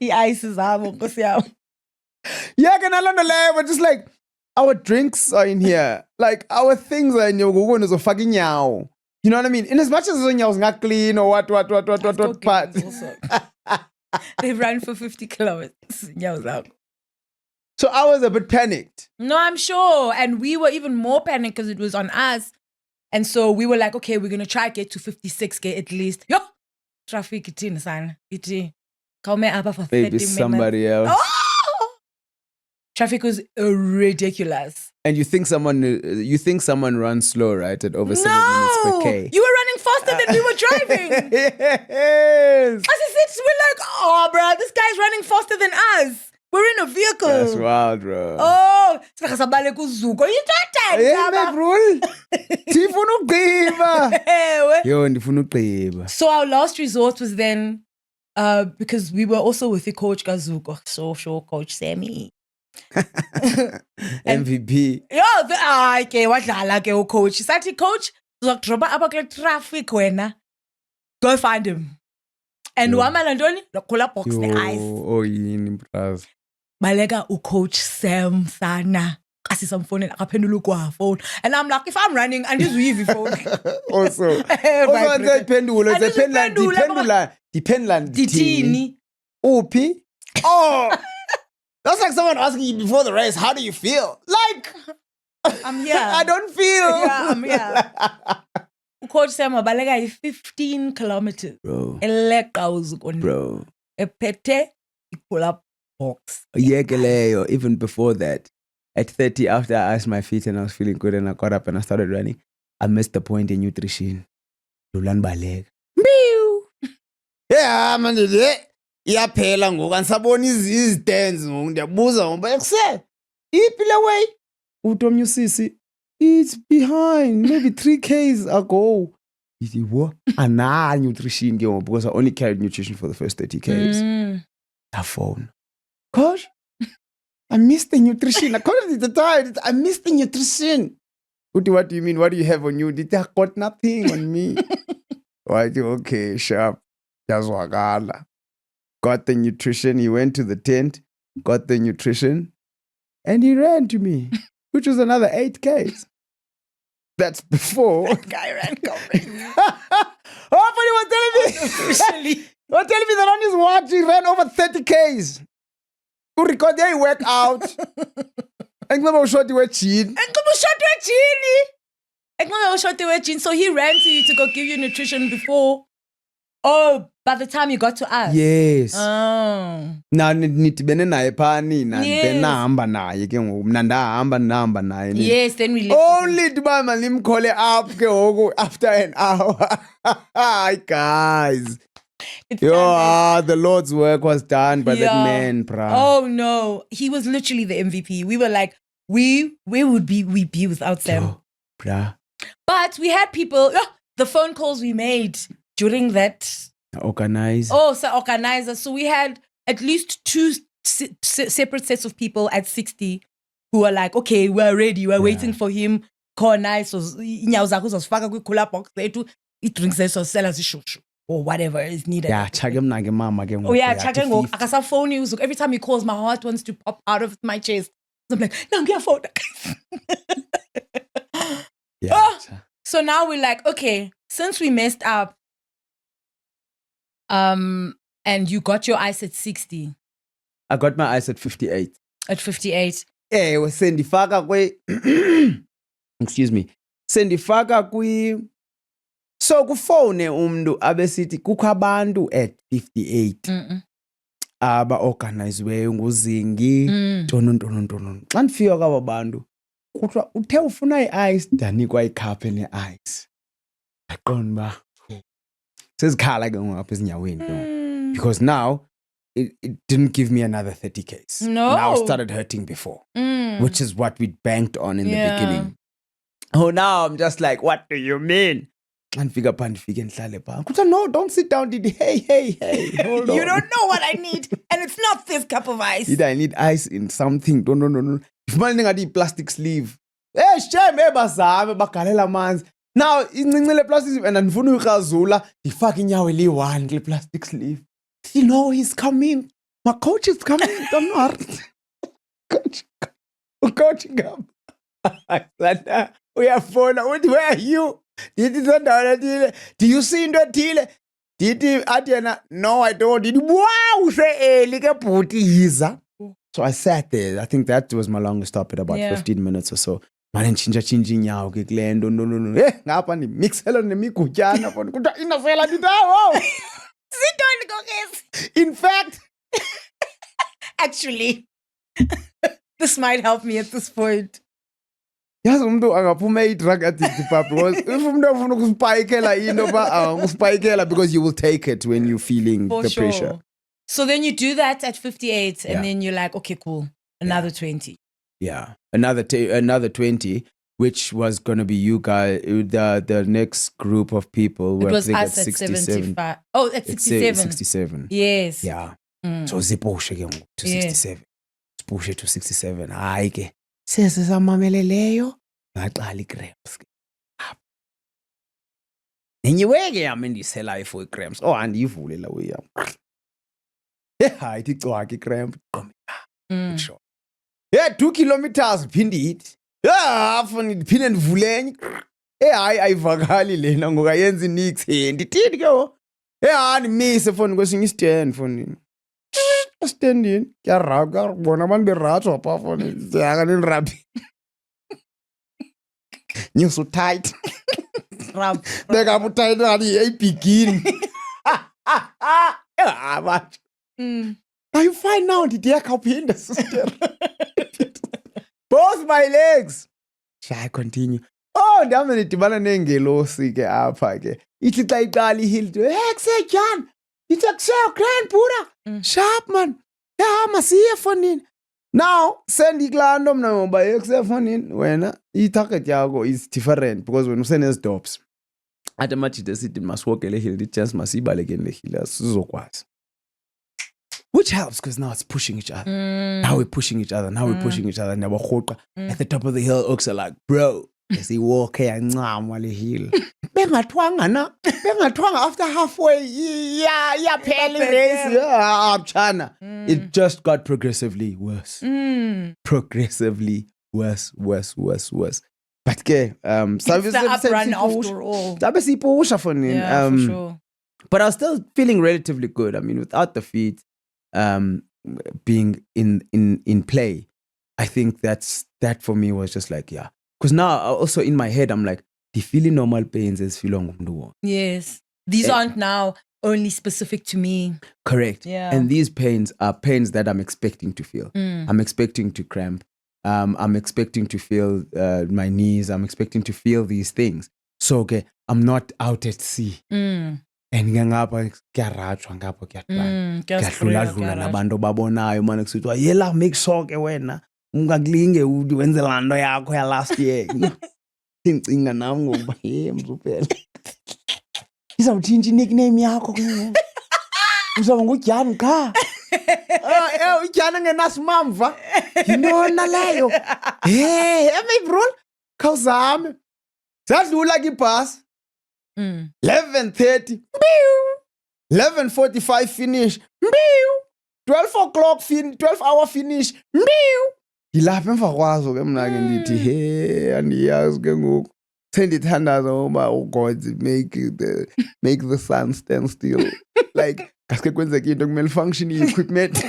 The ice is out. Yeah, but just like, our drinks are in here. Like, our things are in your is a fucking yaw. You know what I mean? In as much as it's not clean or what, but they ran for 50 kilometers. So I was a bit panicked. No, I'm sure. And we were even more panicked because it was on us. And so we were like, okay, we're going to try to get to 56K at least. Yo! Traffic it in, son. Come up for 30 Maybe minutes. somebody else. Oh! Traffic was ridiculous. And you think someone runs slow, right? At over 7 minutes per K. You were running faster than we were driving. Yes. As I said, we're like, oh, bro, this guy's running faster than us. We're in a vehicle. That's wild, bro. Oh, so our last resort was then, because we were also with the coach Kazuko, social coach Sammy. MVP. Okay, wadlala ke coach. Sathi coach, uzokudropa apha kule traffic wena. Go find him. And wamala ntoni? Lokhula box ne-ice. Oh, yini, bras. Baleka ucoach Sam sana. Asisamfonela akaphendula kwa phone. And I'm like, if I'm running, andizuyiva phone. Also Vibrate. iphendule Andiziphendula, diphendula Dithini? uphi oh that's like someone asking you before the race, how do you feel? Like I'm here. I don't feel. Yeah, I'm here. Coach Sam Balega 15 kilometers. Bro. Eleqa uzukoni. Bro. Ephethe pull-up box. Yekeleyo, even before that, at 30, after I iced my feet and I was feeling good and I got up and I started running, I missed the point in nutrition. Lulan baleg. Yeah, man, iyaphela ngoku andisabona izidance ngoku ndiyabuza ngoba ekuse iphi le way utomnye usisi it's behind maybe 3Ks ago. Ithi what? Nutrition ke ngoku because I only carried nutrition for the first 30Ks. That phone. Coach, I missed the nutrition. According to the time, I missed the nutrition. Uti, what do you mean? What do you have on you? Did I got nothing on me? Why do okay, sharp. Yazwakala. Got the nutrition. He went to the tent, got the nutrition, and he ran to me, which was another 8Ks. That's before. That guy ran coming. Oh, but he was telling me. Officially. He was telling me that on his watch, he ran over 30Ks. To record their workout. And never shot you a chin. So he ran to you to go give you nutrition before. Oh, by the time you got to us. Yes. Oh. Na nitibene naye phani na Yes. nahamba naye ke ngoku mna ndahamba naye. Yes, then we left. Only to man limkhole up ke ngoku after an hour. Hi guys. It's The Lord's work was done by that man, bruh. Oh no, he was literally the MVP. We were like, we would be without Sam. Oh, bruh. But we had people. The phone calls we made during that. Organize. Oh, so organizer. So we had at least two separate sets of people at 60 who were like, okay, we're ready. We're waiting for him. Khona so inyawo zakho uzosifaka kwi-cooler box zethu. I-drinks zethu sela zishushu. Or whatever is needed. Yeah, chake mna ke mama ke ngoku. Oh yeah, chake ngoku. Akasafoni uzuk. Every time he calls, my heart wants to pop out of my chest. So I'm like, no, ngiyafona. Yeah. So now we're like, okay, since we messed up, and you got your ice at 60. I got my ice at 58. At 58. Ewe sendifaka excuse me. Sendifaka so kufone umntu abesithi kukho abantu at 58 aba organizeweyo nguzingi ntono. Xa ndifika kwaba bantu kuthiwa uthe ufuna i-ice ndanikwa ikhaphe ne-ice. Aqonda uba sezikhala ke ngoku apha ezinyaweni because now it didn't give me another 30Ks. No. Now it started hurting before, which is what we banked on in the beginning. Oh, now I'm just like, what do you mean? And figure pan nhlale pha. No, don't sit down. Hey, hold on. You don't know what I need, and it's not this cup of ice. I need ice in something. No. If man ngathi plastic sleeve. Shame bazame bagalela amanzi. Now incinci le plastic sleeve and andifuna uyikrazula ndifake inyawo eli-1 kule plastic sleeve. You know he's coming. My coach is coming. Don't worry. Coach come. Uyafona uthi where are you? Dithi sendaweni ethile. Do you see into ethile? Dithi athi yena no I don't. Dithi wow use-early ke bhuti yiza. So I sat there. I think that was my longest stop at about 15 minutes or so. Mane ntshintsha inyawo ke kule nto no. Ngapha ndimixela nemigutyana bona kuthiwa inafela ndithi awo. In fact, actually, this might help me at this point. yazi umuntu angaphuma i-drug addict pha because if umuntu afuna ukuspikela into pha ukuspikela because you will take it when you're feeling For the sure. pressure. So then you do that at 58 and Yeah. then you're like, okay, cool. Another 20. Yeah, another 20, which was gonna be you guys, the next group of people. It Were was I think us at 75. Oh, at 67. 67. Yes. Yeah. Mm. So zipushe ke ngoku to Yeah. 67. Sipushe to 67. Hayi ke. Sesisameleleyo ngaqala i-grams ke. Nenyiweke yami endiyiselayo for i-grams. Oh, andiyivule la way yam. Hayi ithi cwaka i-gram. Mm. Sure. Yeah, 2 kilometers phinde ithi. Yeah, foni ndiphinde ndivule enye. Hayi ayivakali lena ngoku ayenzi nix ndithini ke wo. Ndimise foni kwesinye istand foni. Standini kuyarapha bona abantu berathwa pha foni siyakanini raphi. You're so tight. Rap. Beka up tight I begin. But are you fine now? Did you help in the sister? Both my legs. Shall I continue? Oh, ndihamba ndidibana nengelosi ke apha ke. Ithi xa iqala ihill. Hey, say John. It's a grand Buddha. Sharp man. Yeah, masiye fonini. Now, sendiklando mna ngoba efonini wena i-target yakho is different because when usenezidobs athi amajita esithi masiwoke le hill just masiyibaleke le hill asizokwazi. Which helps because now it's pushing each other. Now we're pushing each other. Nyabarhoqa at the top of the hill. Oaks are like, bro, as he walk here ncama le hill. Bengathwanga after halfway. Yeah, pale race. Yeah, China. It just got progressively worse. Progressively worse. But ke it's the uprun after all. Sabe sipusha for nini. Yeah, for sure. But I was still feeling relatively good. I mean, without the feet being in play, I think that for me was just like, yeah. Because now also in my head I'm like, the feeling normal pains is feeling ngumntu. Yes. These aren't now only specific to me. Correct. Yeah. And these pains are pains that I'm expecting to feel. I'm expecting to cramp. I'm expecting to feel my knees. I'm expecting to feel these things. So okay, I'm not out at sea. And ngapha kuyarhatshwa ngapha kuyadlula nabantu babonayo manje kusithiwa yela make sure ke wena ungakulinge wenze laa nto yakho ya last year. Ndicinga nam ngoba mzuphela izawutshintsha i-nickname yakho uzawuba nguJani Kha. uJani engenasimamva yintona leyo. Bro khawuzame sadlula ke ibhasi 11:30 11:45 finish 12 hour finish ngilapha emva kwazo ke mna ke ndithi andiyazi ke ngoku sendithandaza ngoba God make the sun stand still. Like kaske kwenzeka into kumele function equipment.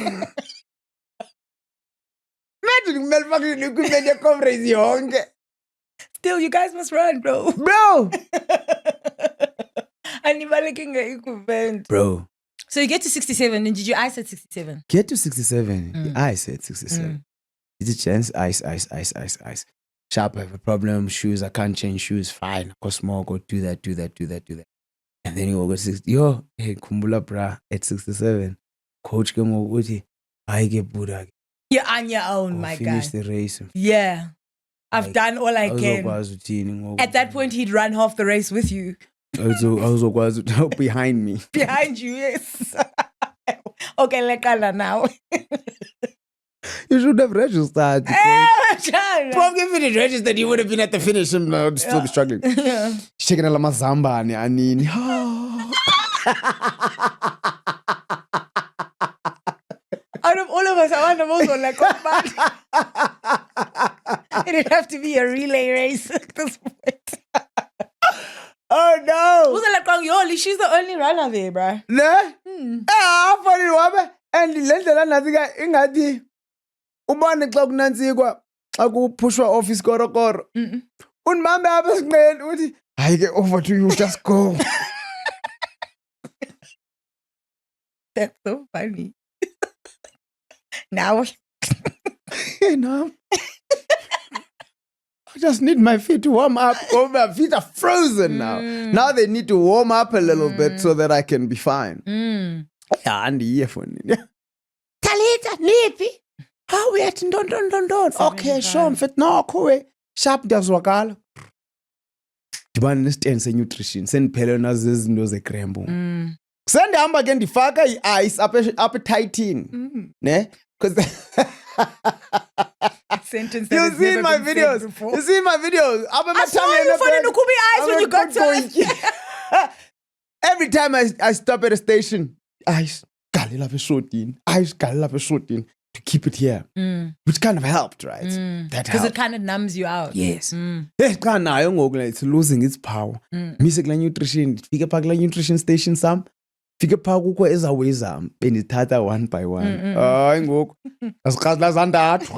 Imagine kumele function equipment ye-conference yonke. Still, you guys must run, bro. Anibaleke equipment. Bro. So you get to 67, and did you ice at 67? Get to 67. I said 67. It's a chance. Ice. Sharp, I have a problem. Shoes, I can't change shoes. Fine. Go small, go do that. And then you go to 60. Yo, hey, kumbula bra, at 67. Coach ke ngokuthi ayike Buddha. You're on your own, my guy. Finish the race. Yeah. I've done all I can. At that point, he'd run half the race with you. Also, behind me. Behind you, yes. Okay, lekala now. You should have registered. Probably if you did register, you would have been at the finish and still be struggling. Shaking a mazamba anini. Out of all of us, I want the most one like it'd have to be a relay race at this point. Oh no! Who's like Yoli? She's the only runner there, bro. Ne? Funny wabe. And lendlela nathi ka ingathi ubone xa kunantsikwa xa kupushwa off isikoro. Unimambe apha esinqeni uthi hayi ke over to you, just go. That's so funny. Now I just need my feet to warm up. Oh, my feet are frozen now. Now they need to warm up a little bit so that I can be fine. Yeah, and the earphone. Talita, nipi. How we at don't. Okay, sure, mfet no kowe. Sharp ndiyazwakala. Dibana nesitense nutrition. Sendiphele nazo izinto zekrembo. Sendihamba ke ndifaka i-ice apha tightini. Ne? Because sentence you see my videos. You see my videos. I saw you for the Nukubi eyes when you got to Every time I stop at a station, ice, galela beshotin, to keep it here, which kind of helped, right? That Because helped. it kind of numbs you out. Yes. Xa nayo ngoku like, it's losing its power. Mise kula nutrition, fike phaa kula nutrition station sam. Fike phaa kukho ezaway zam bendithatha one by one. Hayi ngoku. Asiqazila zantathu.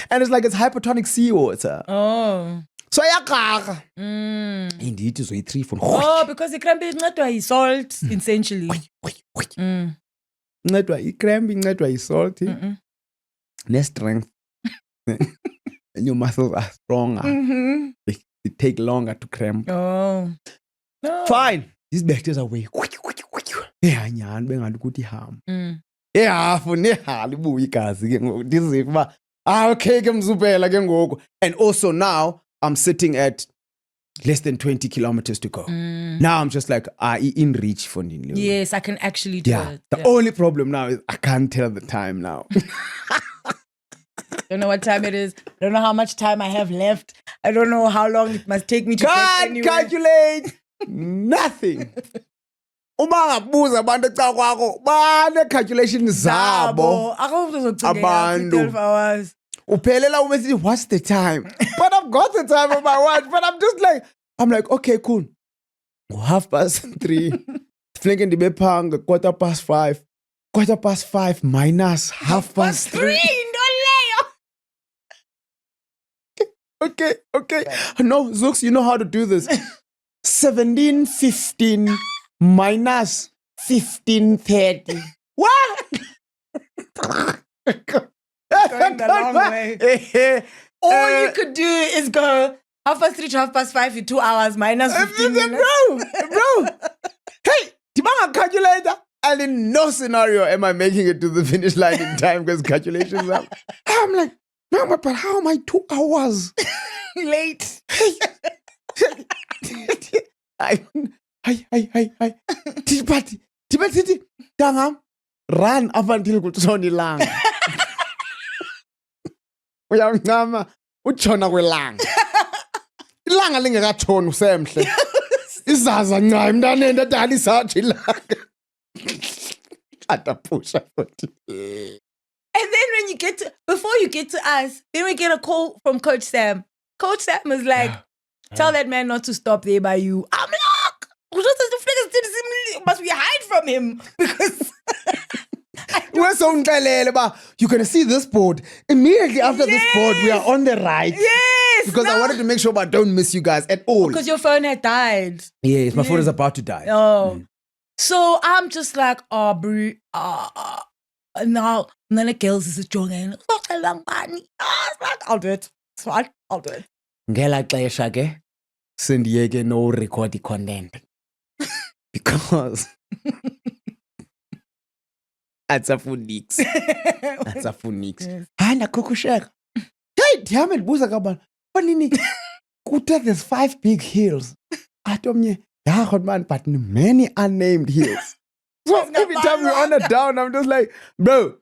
And it's like it's hypertonic seawater. Oh. So iyakraka. Indeed uzoyi-3 for Oh, because the incredwa yi-salt, essentially. incedwa i-cramp, incedwa yi-salt, ne-strength. And your muscles are stronger. They take longer to cramp. Oh. No. Fine. These bacteria away. Nyhani bengathi ukuthi ihamba. Ehafu nehali ibuye igazi ke ngoku. Ndiziva uba okay ke mzubela ke ngoku. And also now I'm sitting at less than 20 kilometers to go. Now I'm just like in reach for Nini. Yes, I can actually do it. The only problem now is I can't tell the time now. Don't know what time it is. Don't know how much time I have left. I don't know how long it must take me to get Can't anywhere. calculate nothing. Uma ngabuza abantu eca kwakho bane-calculation zabo abantu. 12 hours. Uphelela umesithi, what's the time? But I've got the time on my watch. But I'm like, okay, cool. 3:30. Flinke ndibe phaa 5:15. 5:15 minus 3:30. Okay. No, Zooks, you know how to do this. 17:15 minus 15:30. What? Going the long way. All you could do is go 3:30 to 5:30 in 2 hours minus 15 minutes. Bro. Hey, Timanga calculator. And in no scenario am I making it to the finish line in time because calculations are. I'm like, Mama, but how am I 2 hours Late. Hi. Tibati. Tangam. Run up until kutshona ilanga. Uyancama utshona kwelanga. Ilanga lingekatshoni usemhle. Izaza ncane mntaneni ndadala isatsho ilanga. Atapusha futhi. And then when you get to, before you get to us, then we get a call from Coach Sam. Coach Sam is like, tell that man not to stop there by you. I'm like, must we hide from him? Because you're going to see this board. Immediately after this board, we are on the right. Yes. Because I wanted to make sure I don't miss you guys at all. Because your phone had died. Yes, my phone is about to die. Oh. So I'm just like, bro, now none of girls is jogging. I'll do it. It's fine. I'll do it. Ngela xesha ke sendiyeke no record content. Because that's a phonics. That's a phonics. Hayi ndakhukusheka. Hey, ndihamba ndibuza kabani. Fanini kuthe there's 5 big hills. Athi omnye man, but many unnamed hills. So every time we're on a down, I'm just like, bro,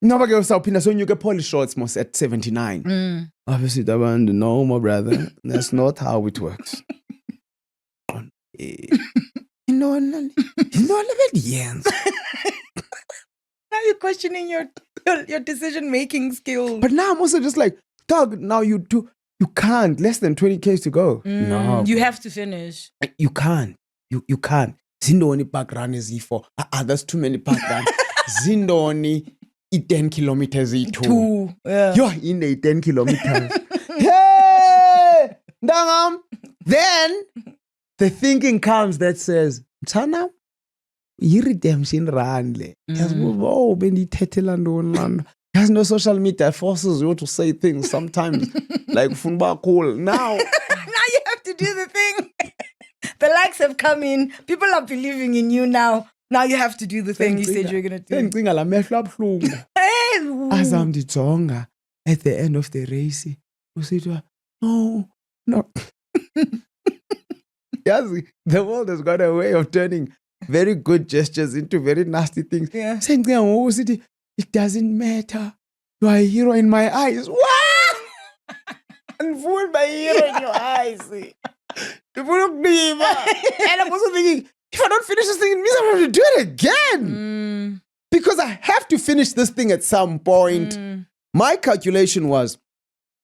nobody goes out so you get Polish shorts most at 79. Obviously, no, my brother. That's not how it works. You know, yes. Now you're questioning your decision-making skills. But now I'm also just like, dog, now you can't. Less than 20 Ks to go. No. You have to finish. You can't. You can't. Zindoni park run is for there's too many park runs. Zindoni 10 kilometers Two. Yeah. You're in the 10 kilometers. Hey! Ndangam. Then the thinking comes that says, Mtana, redemption run le. Oh, bendithethela ntoni lana. There's no social media forces you to say things sometimes like funba cool. Now you have to do the thing. The likes have come in. People are believing in you now. Now you have to do the thing you said you were going to do. Ngicinga la mehlo abuhlungu. Azamdijonga at the end of the race. Usitwa, no. Yazi, the world has got a way of turning very good gestures into very nasty things. Yeah. It doesn't matter. You are a hero in my eyes. What? And fooled by a hero in your eyes. And I'm also thinking, if I don't finish this thing, it means I have to do it again. Because I have to finish this thing at some point. My calculation was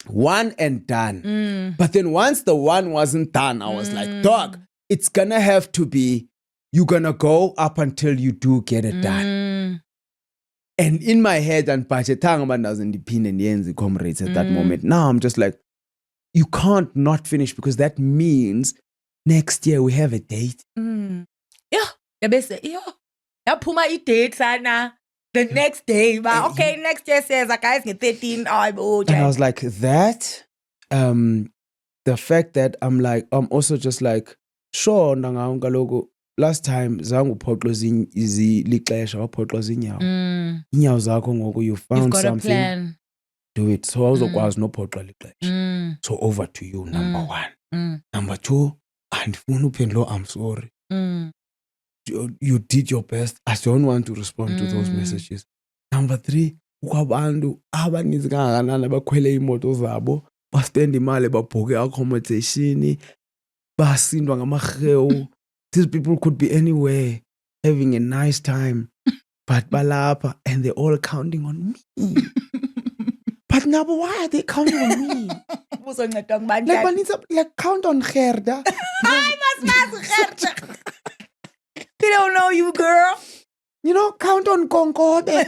1 and done. But then once the 1 wasn't done, I was like, dog, it's gonna have to be, you're gonna go up until you do get it done. And in my head, and Pachetang doesn't depend on the comrades at that moment. Now I'm just like, you can't not finish because that means next year we have a date. Yaphuma i-date sana the next day. But okay, next year says guys get 13. And I was like, that, the fact that I'm also just like, sure, last time zangu phoxo lixesha waphoxo zinyawo. Inyawo zakho ngoku you found You've got something. A plan. Do it. So awuzokwazi nophoxo lixesha. So over to you, number 1. Number 2, andifuna uphendula, I'm sorry. You did your best. I don't want to respond to those messages. Number 3, ukwabantu abaninzi kangakanani abakhwele imoto zabo baspend imali babhoke accommodation basindwa ngamarhewu. These people could be anywhere having a nice time, but balapha and they're all counting on me. But now, why are they counting on me? Like count on Gerda. They don't know you, girl. You know, count on Konkobe.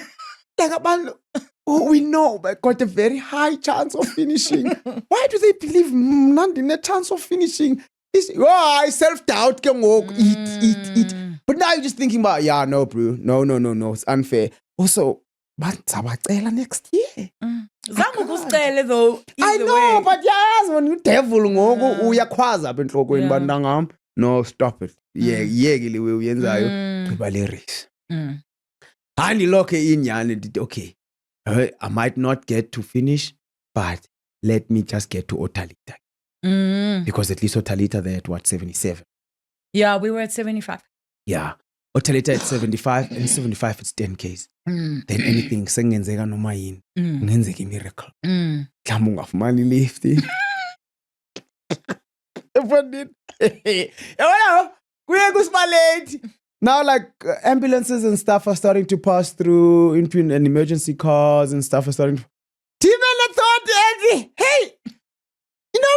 We know, but got a very high chance of finishing. Why do they believe none in a chance of finishing? I self-doubt can walk, eat. But now you're just thinking about, yeah, no, bro. No, it's unfair. Also, but sabacela next year. Though. I know, way. But yes, when you devil ngoku uyakhwaza apha enhlokweni bandangam. No, stop it. Yekile we uyenzayo. Gqiba le race. Andilokhe inyani ndithi okay. I might not get to finish, but let me just get to Otalita. Because at least Otalita they're at 77? Yeah, we were at 75. Yeah. Otalita at 75 and 75 it's 10Ks. Then anything sengenzeka noma yini. Ngenzeka miracle. Mhlawumbe ungafumani lift. Now like ambulances and stuff are starting to pass through and emergency cars and stuff are starting to... Hey! You know,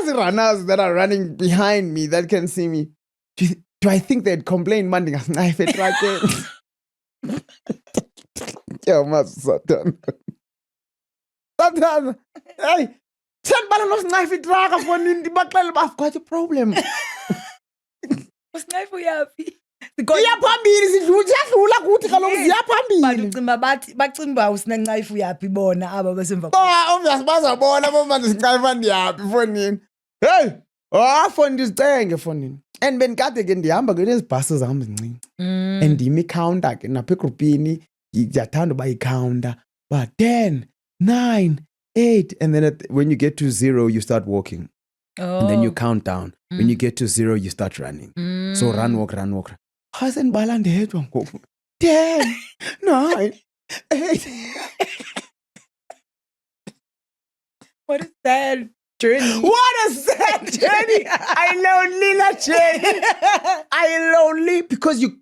as runners that are running behind me that can see me, do I think they'd complain Monday? Knife it right there. Yeah, Satan. Satan. Hey, send balance knife it right for I've got a problem. What's knife for you? Iyaphambili sidlula kuthi kaloku ziyaphambili. Bacimba usinencaifu yaphi bona aba besemva. Obviously bazabona bomanje sincaifa ndiyaphi fonini. Hey, phone ndizicenge fonini. And benikade ke ndihamba ke nezibhasi zami zincinci. And imi counter ke napha egroupini ngiyathanda uba i-counter. But 10, 9, 8 and then when you get to 0 you start walking. And then you count down. When you get to 0 you start running. So run walk. Hazen Balan head one go 10, 9, 8. What is that journey? What is that journey? I lonely because you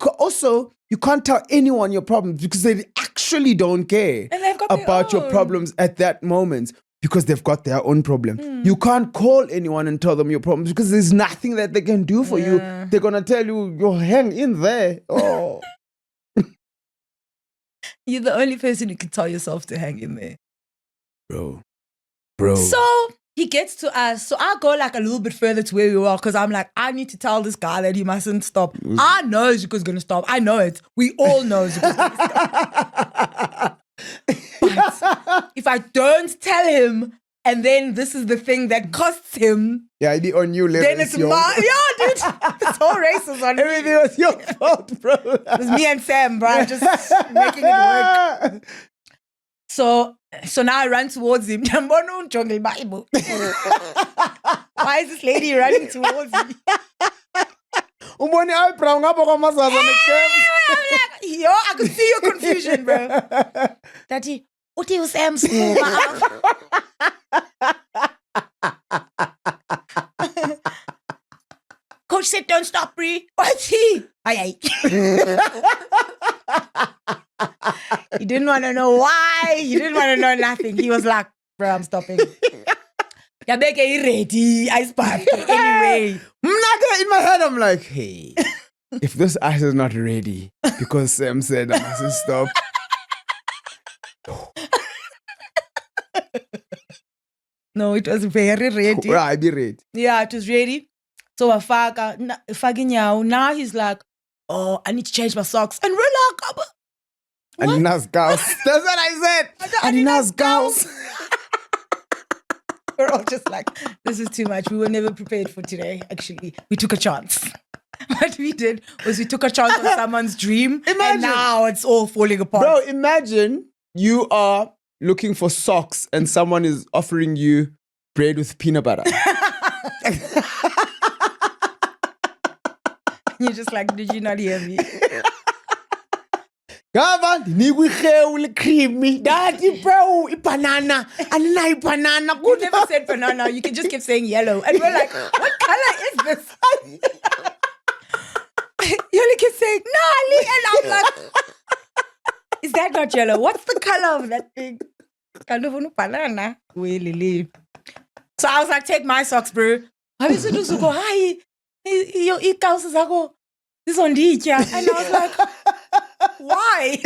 can't tell anyone your problems because they actually don't care about your problems at that moment because they've got their own problem. You can't call anyone and tell them your problems because there's nothing that they can do for you. They're going to tell you hang in there. Oh. You're the only person who can tell yourself to hang in there. Bro. So he gets to us. So I go like a little bit further to where we were because I'm like, I need to tell this guy that he mustn't stop. I know Zuko's going to stop. I know it. We all know Zuko's going to stop. But if I don't tell him, and then this is the thing that costs him. Yeah, it'd be on you, then it's my... Yeah, dude. This whole race was on everything was your fault, bro. It was me and Sam, bro, just making it work. So now I run towards him. Why is this lady running towards me? Yo, I could see your confusion, bro. Daddy, what do you say? Coach said don't stop, Brie. What's he? Aye. He didn't want to know why. He didn't want to know nothing. He was like, bro, I'm stopping. Yabeke ready. I sparked anyway. In my head, I'm like, hey, if this ice is not ready because Sam said I mustn't stop. No, it was very ready. Well, I be ready. Yeah, it was ready. So fucking now he's like, oh, I need to change my socks. And we're like, what? Anina's girls. That's what I said. Anina's girls. We're all just like, this is too much. We were never prepared for today, actually. We took a chance. What we did was we took a chance on someone's dream. Imagine. And now it's all falling apart. Bro, imagine you are looking for socks and someone is offering you bread with peanut butter. You're just like, did you not hear me? Gava, nikuhle creamy. Daddy, bro, banana. Anina banana. You never said banana. You can just keep saying yellow. And we're like, what color is this? You only keep saying, no, and I'm like, is that not yellow? What's the color of that thing? Kind of a banana. So I was like, take my socks, bro. I was like, hi, you eat houses. I go, this on DJ. And I was like, why?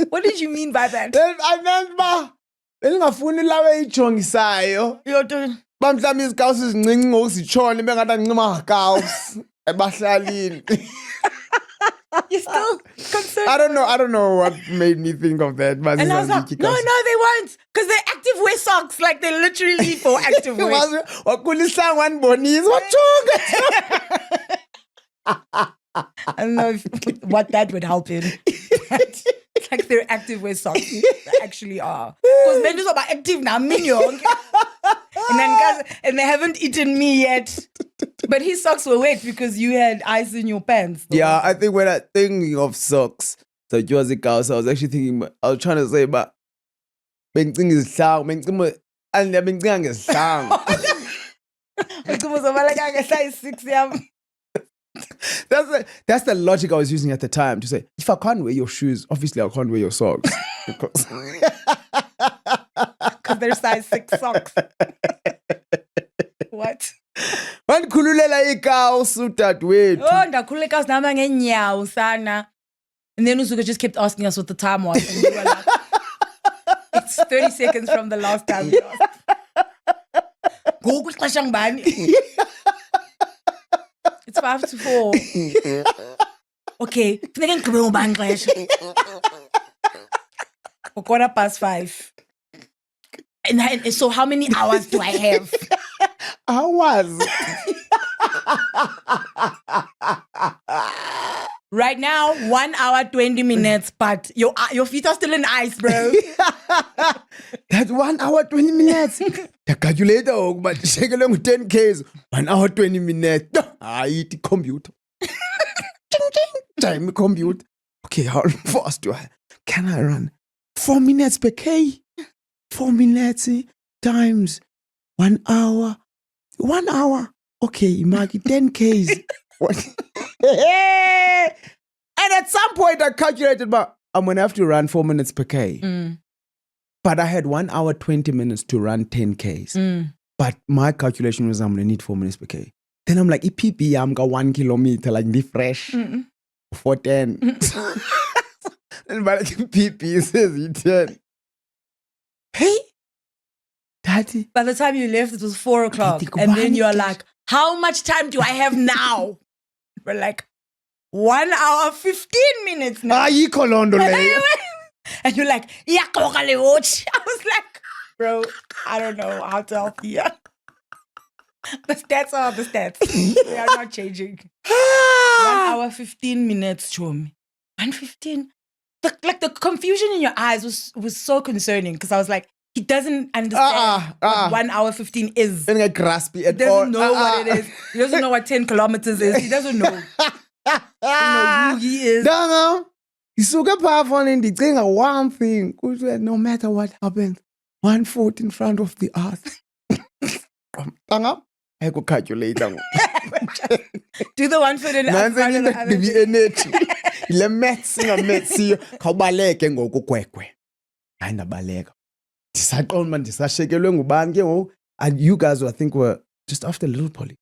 What did you mean by that? I meant belingafuni lawe ijongisayo. You're doing. Bamhlami izikawusi ezincinci ngokuzitshona bengathi anqima ngakawusi ebahlalini. You're still concerned. I don't know what made me think of that. But And I was like, no, they won't. Because they're active wear socks. Like, they're literally for active wear. Wakulisa one bonis. What I don't know what that would help in. It's like they're active wear socks. They actually are. Because men just about active now, minion. And they haven't eaten me yet. But his socks were wet because you had ice in your pants. Though. Yeah, I think when I'm thinking of socks, so you was a cow, so I was actually thinking, I was trying to say, but bengcing is slang, bengcing and the bengcing is slang. That's the logic I was using at the time to say, if I can't wear your shoes, obviously I can't wear your socks. Because they're size 6 socks. What? Wandikhululela ikawusi udadewethu. Oh, ndakhululeka ikawusi nami ngenyawo sana. And then Uzuka just kept asking us what the time was. And we were like, it's 30 seconds from the last time we asked. Ngoku ixesha ngubani? It's 5 to 4. Okay, funeke ngigqibe ngubani ixesha? 5:15. And so how many hours do I have? Hours? Right now, 1 hour, 20 minutes, but your feet are still in ice, bro. That's 1 hour, 20 minutes. The calculator, but shake along 10 Ks. 1 hour, 20 minutes. I eat the computer. Time compute. Okay, how fast can I run? 4 minutes per K. 4 minutes times 1 hour. 1 hour. Okay, mark it 10 Ks. What? And at some point I calculated, but I'm going to have to run 4 minutes per K. Mm. But I had 1 hour, 20 minutes to run 10 Ks. Mm. But my calculation was I'm going to need 4 minutes per K. Then I'm like, PP, I'm got 1 kilometer, like the fresh for 10. And by like PP says he 10. Hey, Daddy. By the time you left, it was 4 o'clock. And then you're like, how much time do I have now? We're like, 1 hour, 15 minutes now. Ah, you colondo le. And you're like, yeah, I was like, bro, I don't know how to help you. The stats are the stats. They are not changing. 1 hour, 15 minutes, chum. 1:15. The confusion in your eyes was so concerning because I was like, he doesn't understand what 1 hour 15 is. He doesn't know what it is. He doesn't know what 10 kilometers is. He doesn't know. Who he is. Isuke powerful in the one thing. No matter what happens, 1 foot in front of the earth. Tanga, ayikukhalculator ngoku. Do the one foot in Nansi front of into the other. dibi enethi. Le maths ingametsiyo khawubaleke ngoku kwekwe. Hayi ndabaleka. Ndisaqonda uba ndisashekelwe ngubani ke ngoku. And you guys I think were just after Little Police.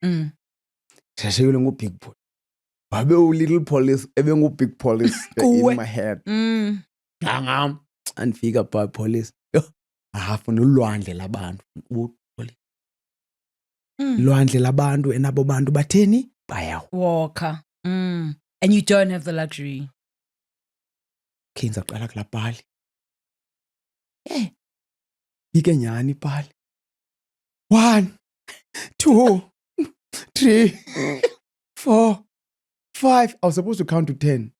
Ndisashekelwe ngu-Big Police. Wabe u-Little Police ebengu-Big Police in my head. Ngam andifika phaa police. Ahafuna ulwandle labantu. Lwandle labantu enabo bantu batheni bayawo. Walker. And you don't have the luxury. Khenza qala kulaa pali. Ike nyhani pali. 1, 2, 3, 4, 5. I was supposed to count to 10.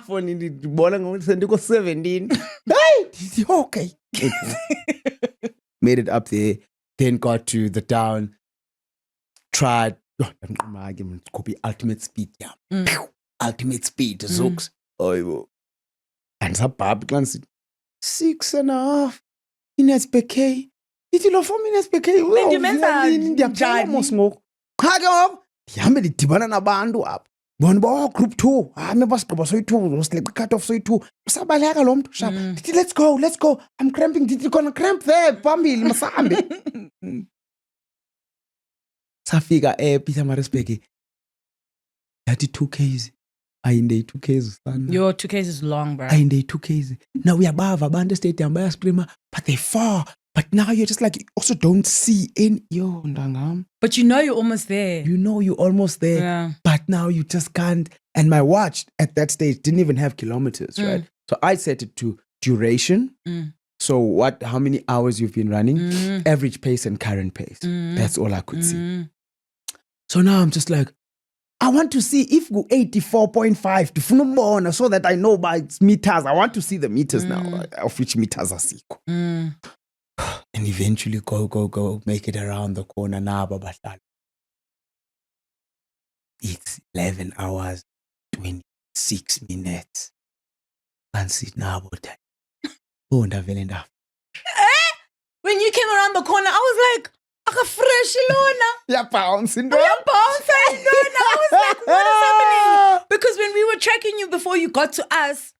Phone ndibona ngoku sendiko 17. Hey, okay. Made it up there. Then got to the town. Tried. Copy ultimate speed. Yeah. Ultimate speed. Zooks. Oh, and sabab glance 6.5 minutes per K. Ithi lo 4 minutes per K. Bendimenza Ndiyaphela njani? mos ngoku. Cha ke ngoku ndihambe ndidibana nabantu apha. Bona ba group 2. Hame basigqiba soyi2, sileqa cut off soyi2. Usabaleka lo mntu sharp. Ndithi let's go. I'm cramping. Ndithi khona cramp there phambili masambe. Safika Pietermaritzburg. Yathi 2Ks. Ayinde 2Ks son. Your 2Ks is long, bro. Ayinde 2Ks. Now we above abantu stadium bayascreamer, but they far. But now you're just like you also don't see in yo ndangam. But you know you're almost there. You know you're almost there. Yeah. But now you just can't. And my watch at that stage didn't even have kilometers, right? So I set it to duration. So how many hours you've been running, average pace and current pace. That's all I could see. So now I'm just like, I want to see if go 84.5 to Funumona so that I know by its meters. I want to see the meters now, of which meters are sick. And eventually go, make it around the corner now, Babahlala. It's 11 hours, 26 minutes. Can't sit now about that. Oh, ndavelenda. When you came around the corner, I was like, fresh Ilona. Yeah, bouncing. I was like, what is happening? Because when we were tracking you before you got to us,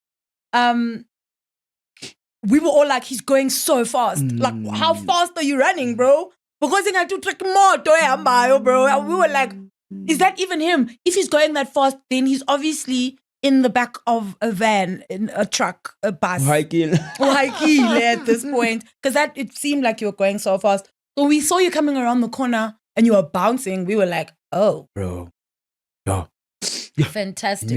we were all like, he's going so fast. Like, how fast are you running, bro? Because he had to track more, bro. And we were like, is that even him? If he's going that fast, then he's obviously in the back of a van, in a truck, a bus. Hiking. At this point. Because it seemed like you were going so fast. So we saw you coming around the corner and you were bouncing. We were like, oh. Bro. Yo. Fantastic.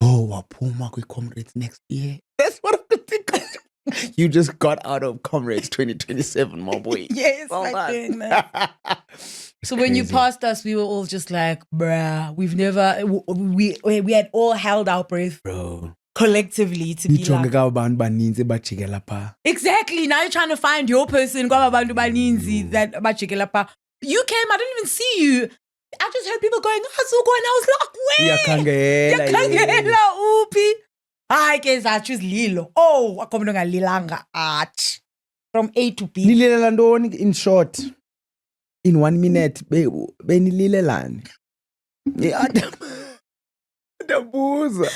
Wapuma Comrades next year. That's what I'm thinking. You just got out of Comrades 2027, my boy. Yes, I did, man. So when you passed us, we were all just like, bruh, we had all held our breath. Bro. Collectively to be like. Exactly. Now you're trying to find your person. That you came, I didn't even see you. I just heard people going, Azuko, and I was like, wait. Yakhangela uphi. Hayi ke zathi izililo. Oh, akomntu ngalilanga athi. From A to B. Nilela ntoni in short? In 1 minute benililelani? Ndabuza.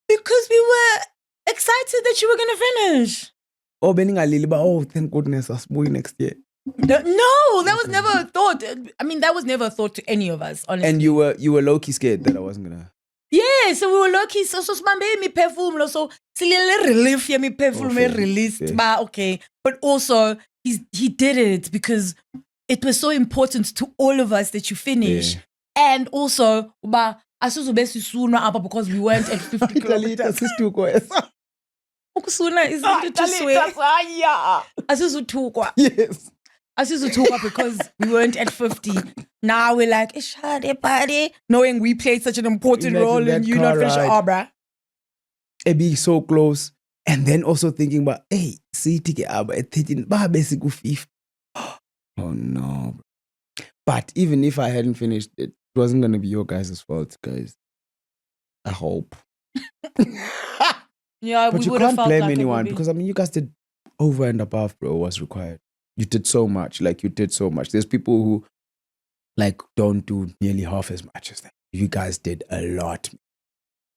Because we were excited that you were going to finish. Oh, beningalili ba thank goodness asibuyi next year. No, that was never a thought. I mean, that was never a thought to any of us, honestly. And you were low-key scared that I wasn't gonna. Yeah, so we were lucky. So smambe mi perfume so silele relief ya mi perfume released. But okay, but also he did it because it was so important to all of us that you finish. Yeah. And also, ba asizobesi sooner up because we weren't at 50 kilometers. Ukusuna is into to swear. Asizuthukwa. Yes. Asizuthukwa because we weren't at 50. Now we're like, Ishade party, knowing we played such an important role in you not finishing Abra. It be so close. And then also thinking about, hey, see tike Abra at 13, ba basic 50. Oh no. But even if I hadn't finished, it wasn't going to be your guys' fault, guys. I hope. Yeah, but we you would have can't felt blame like anyone because I mean, you guys did over and above, bro, was required. You did so much. Like, you did so much. There's people who, like, don't do nearly half as much as that. You guys did a lot.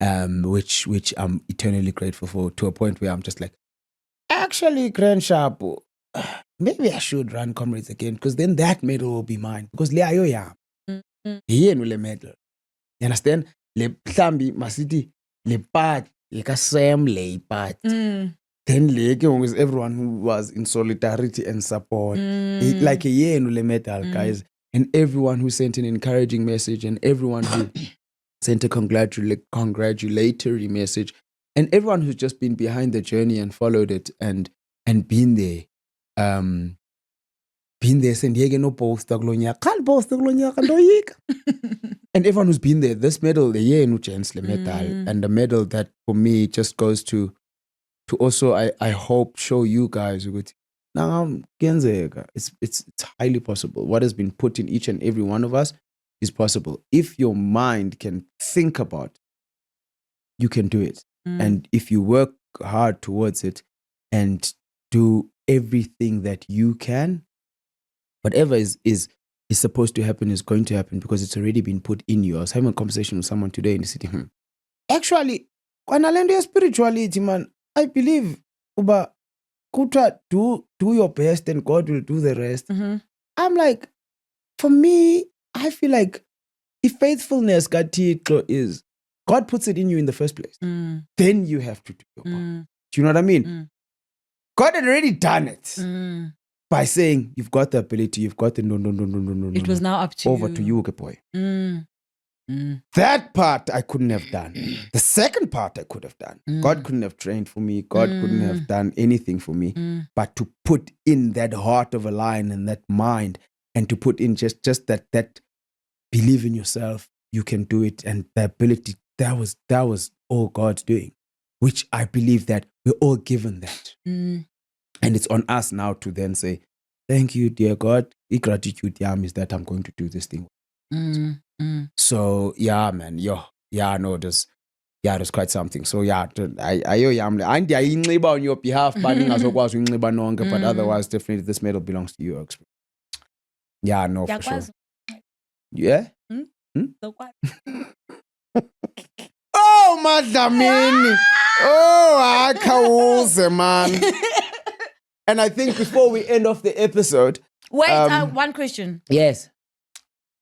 Which I'm eternally grateful for, to a point where I'm just like, actually, Grand Sharp, maybe I should run Comrades again, because then that medal will be mine. Because le ayo yam. Yenu le medal. You understand? Le mhlambi masithi le part yeka Sam le part. Then le was everyone who was in solidarity and support. Like a yenu le medal, guys. And everyone who sent an encouraging message, and everyone who sent a congratulatory message, and everyone who's just been behind the journey and followed it and been there. Been there, and everyone who's been there, this medal, the year medal, and the medal that for me just goes to also, I hope, show you guys it's highly possible. What has been put in each and every one of us is possible. If your mind can think about it, you can do it. And if you work hard towards it and do everything that you can, whatever is supposed to happen is going to happen, because it's already been put in you. I was having a conversation with someone today in the city. Actually, when spirituality, man, I believe uba kuta do your best and God will do the rest. I'm like, for me, I feel like if faithfulness is, God puts it in you in the first place, then you have to do your part. Do you know what I mean? God had already done it by saying, you've got the ability, you've got the no. It was now up to over you. to you, boy. That part I couldn't have done. The second part I could have done. God couldn't have trained for me. God couldn't have done anything for me. But to put in that heart of a lion and that mind, and to put in just that believe in yourself, you can do it, and the ability, that was all God's doing, which I believe that we're all given that. And it's on us now to then say, thank you, dear God. The gratitude is that I'm going to do this thing. So yeah, man, there's quite something. So yeah, I on your behalf, but otherwise, definitely this medal belongs to you. Yeah, no, for sure. Yeah? Oh, Madamini. Oh, Akawuze, man. And I think before we end off the episode. Wait, one question. Yes.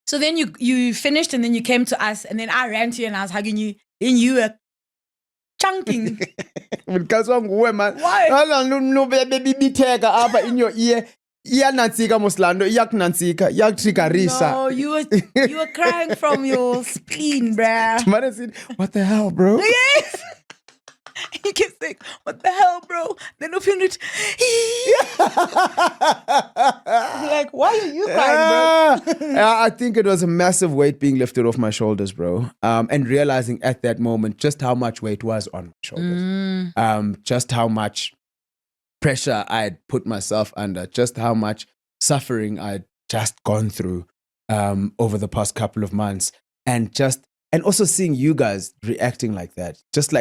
So then you finished, and then you came to us, and then I ran to you and I was hugging you, and you were chunking. Because man. Why? In your ear. Iyanantsika Muslando, iyakunantsika, iyakutrigarisa. No, you were crying from your spleen, bruh. Tomorrow said, what the hell, bro? Yes. You kept saying, what the hell, bro? Then open it. Like, why are you crying, bro? I think it was a massive weight being lifted off my shoulders, bro. And realizing at that moment just how much weight was on my shoulders. Just how much pressure I had put myself under, just how much suffering I'd just gone through over the past couple of months, and also seeing you guys reacting like that, just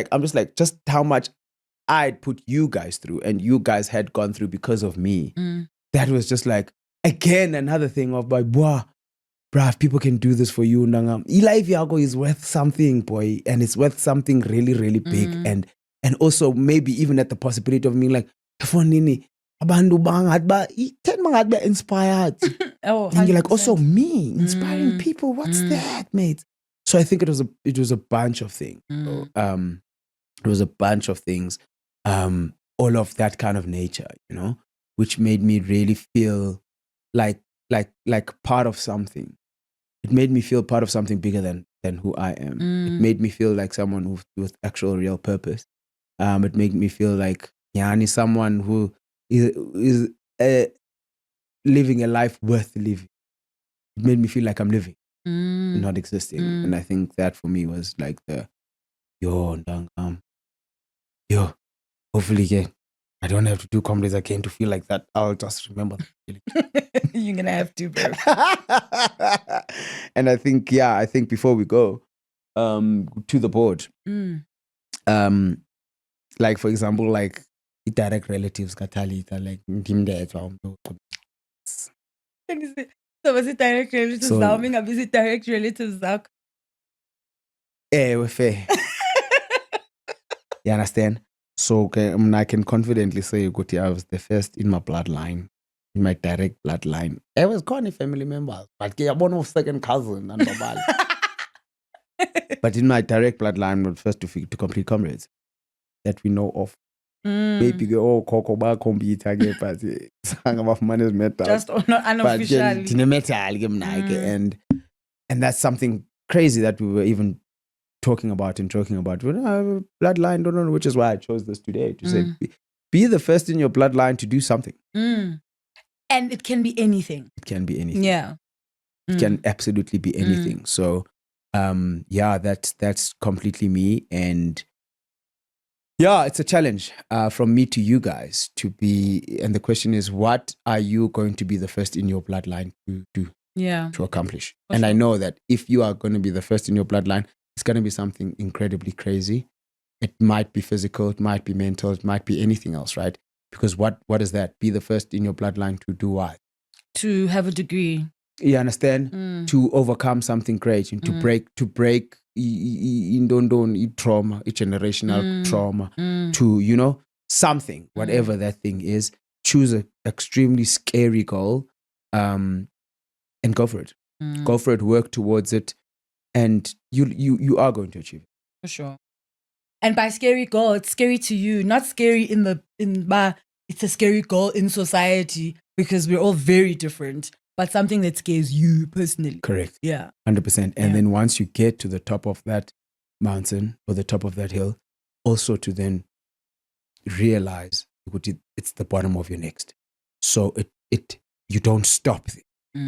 how much I'd put you guys through, and you guys had gone through because of me. That was just like, again, another thing of like, bruh, if people can do this for you, Nangam. Life Yago is worth something, boy, and it's worth something really, really big, and also maybe even at the possibility of being like, for nini, abandu bangat ba, ten mangat ba inspired. Oh, and you're like, also me inspiring people. What's that, mate? So I think it was a bunch of things. It was a bunch of things, all of that kind of nature, which made me really feel like part of something. It made me feel part of something bigger than who I am. It made me feel like someone with actual real purpose. It made me feel like Yani, someone who is living a life worth living. It made me feel like I'm living, not existing. And I think that for me was like hopefully I don't have to do comedies again to feel like that. I'll just remember that feeling. You're going to have to, bro. And I think before we go to the board, like, for example, like, direct relatives kaTalita like ndimdetwa umuntu. So was it direct relatives So- now? Mingabe is it direct relatives zakho? We're fair. You understand? So okay, I can confidently say ukuthi I was the first in my bloodline, in my direct bloodline. I was calling family members, but I born of second cousin and babal. But in my direct bloodline, I'm the first to complete comrades that we know of. Maybe go Coco ba computer ke but sang about money's metal. Just not unofficially. But metal and that's something crazy that we were even talking about and joking about. Well, bloodline, don't know, which is why I chose this today to say be the first in your bloodline to do something. And it can be anything. It can be anything. Yeah. It can absolutely be anything. So yeah, that's completely me. And yeah, it's a challenge from me to you guys to be, and the question is, what are you going to be the first in your bloodline to do, to accomplish? And I know that if you are going to be the first in your bloodline, it's going to be something incredibly crazy. It might be physical, it might be mental, it might be anything else, right? Because what is that? Be the first in your bloodline to do what? To have a degree. You understand? To overcome something great and to break trauma, generational trauma, to, something, whatever that thing is. Choose an extremely scary goal and go for it. Go for it, work towards it, and you are going to achieve it. For sure. And by scary goal, it's scary to you, not scary it's a scary goal in society because we're all very different, but something that scares you personally. Correct. Yeah. 100%. And then once you get to the top of that mountain or the top of that hill, also to then realize it's the bottom of your next. So you don't stop there.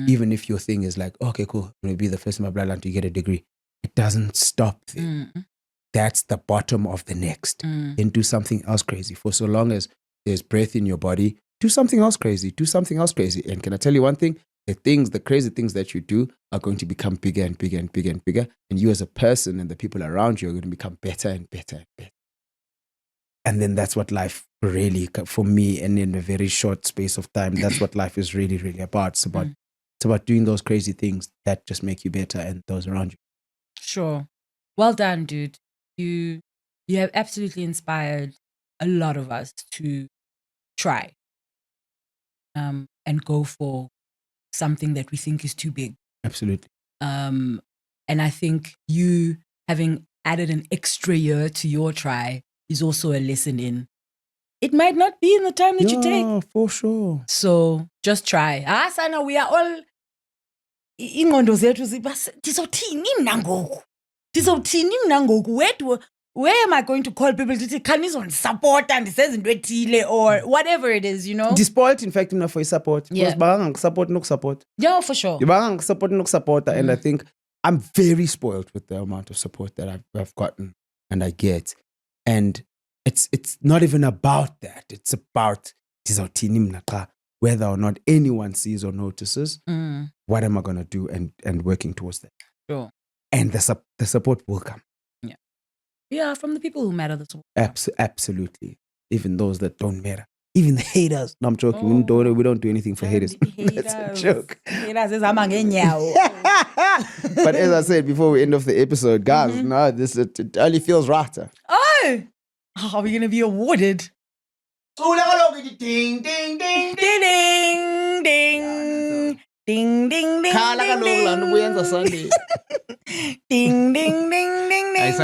Even if your thing is like, okay, cool, I'm going to be the first in my bloodline to get a degree. It doesn't stop there. That's the bottom of the next. Then do something else crazy. For so long as there's breath in your body, do something else crazy. Do something else crazy. And can I tell you one thing? The crazy things that you do are going to become bigger and bigger and bigger and bigger. And you as a person and the people around you are going to become better and better and better. And then that's what life really, for me, and in a very short space of time, that's what life is really, really about. It's about doing those crazy things that just make you better and those around you. Sure. Well done, dude. You have absolutely inspired a lot of us to try and go for something that we think is too big. Absolutely. And I think you having added an extra year to your try is also a lesson in it might not be in the time that you take. Yeah, for sure. So just try. Sana, we are all ingqondo zethu ndizothini mna ngoku? Where am I going to call people to say, can you support and says or whatever it is, Despoiled, in fact, enough for support. Yeah. Because support. Yeah, for sure. And I think I'm very spoiled with the amount of support that I've gotten and I get. And it's not even about that. It's about whether or not anyone sees or notices. What am I going to do and working towards that? Sure. And the support will come. Yeah, from the people who matter. The support. Absolutely. Even those that don't matter. Even the haters. No, I'm joking. We don't do anything for haters. That's a joke. Haters is amangenya. But as I said before we end off the episode, guys, it only feels right. Oh, are we going to be awarded? Ding, ding, ding. Ding, ding, ding. Ding, ding, ding. Sunday. Ding, ding, ding, ding, ding.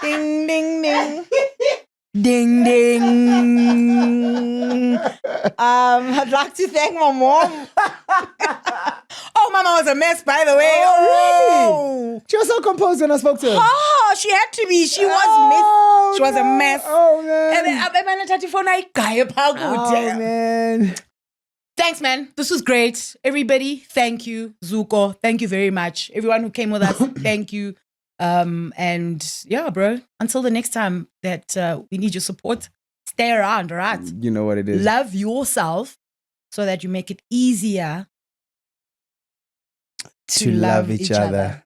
Ding, ding, ding. Ding, ding. I'd like to thank my mom. Oh, Mama was a mess, by the way. Oh, really? She was so composed when I spoke to her. Oh, she had to be. She was a mess. Oh, man. And then man. Thanks, man. This was great. Everybody, thank you. Zuko, thank you very much. Everyone who came with us, thank you. And yeah, bro, until the next time that we need your support, stay around, all right? You know what it is. Love yourself so that you make it easier to love each other.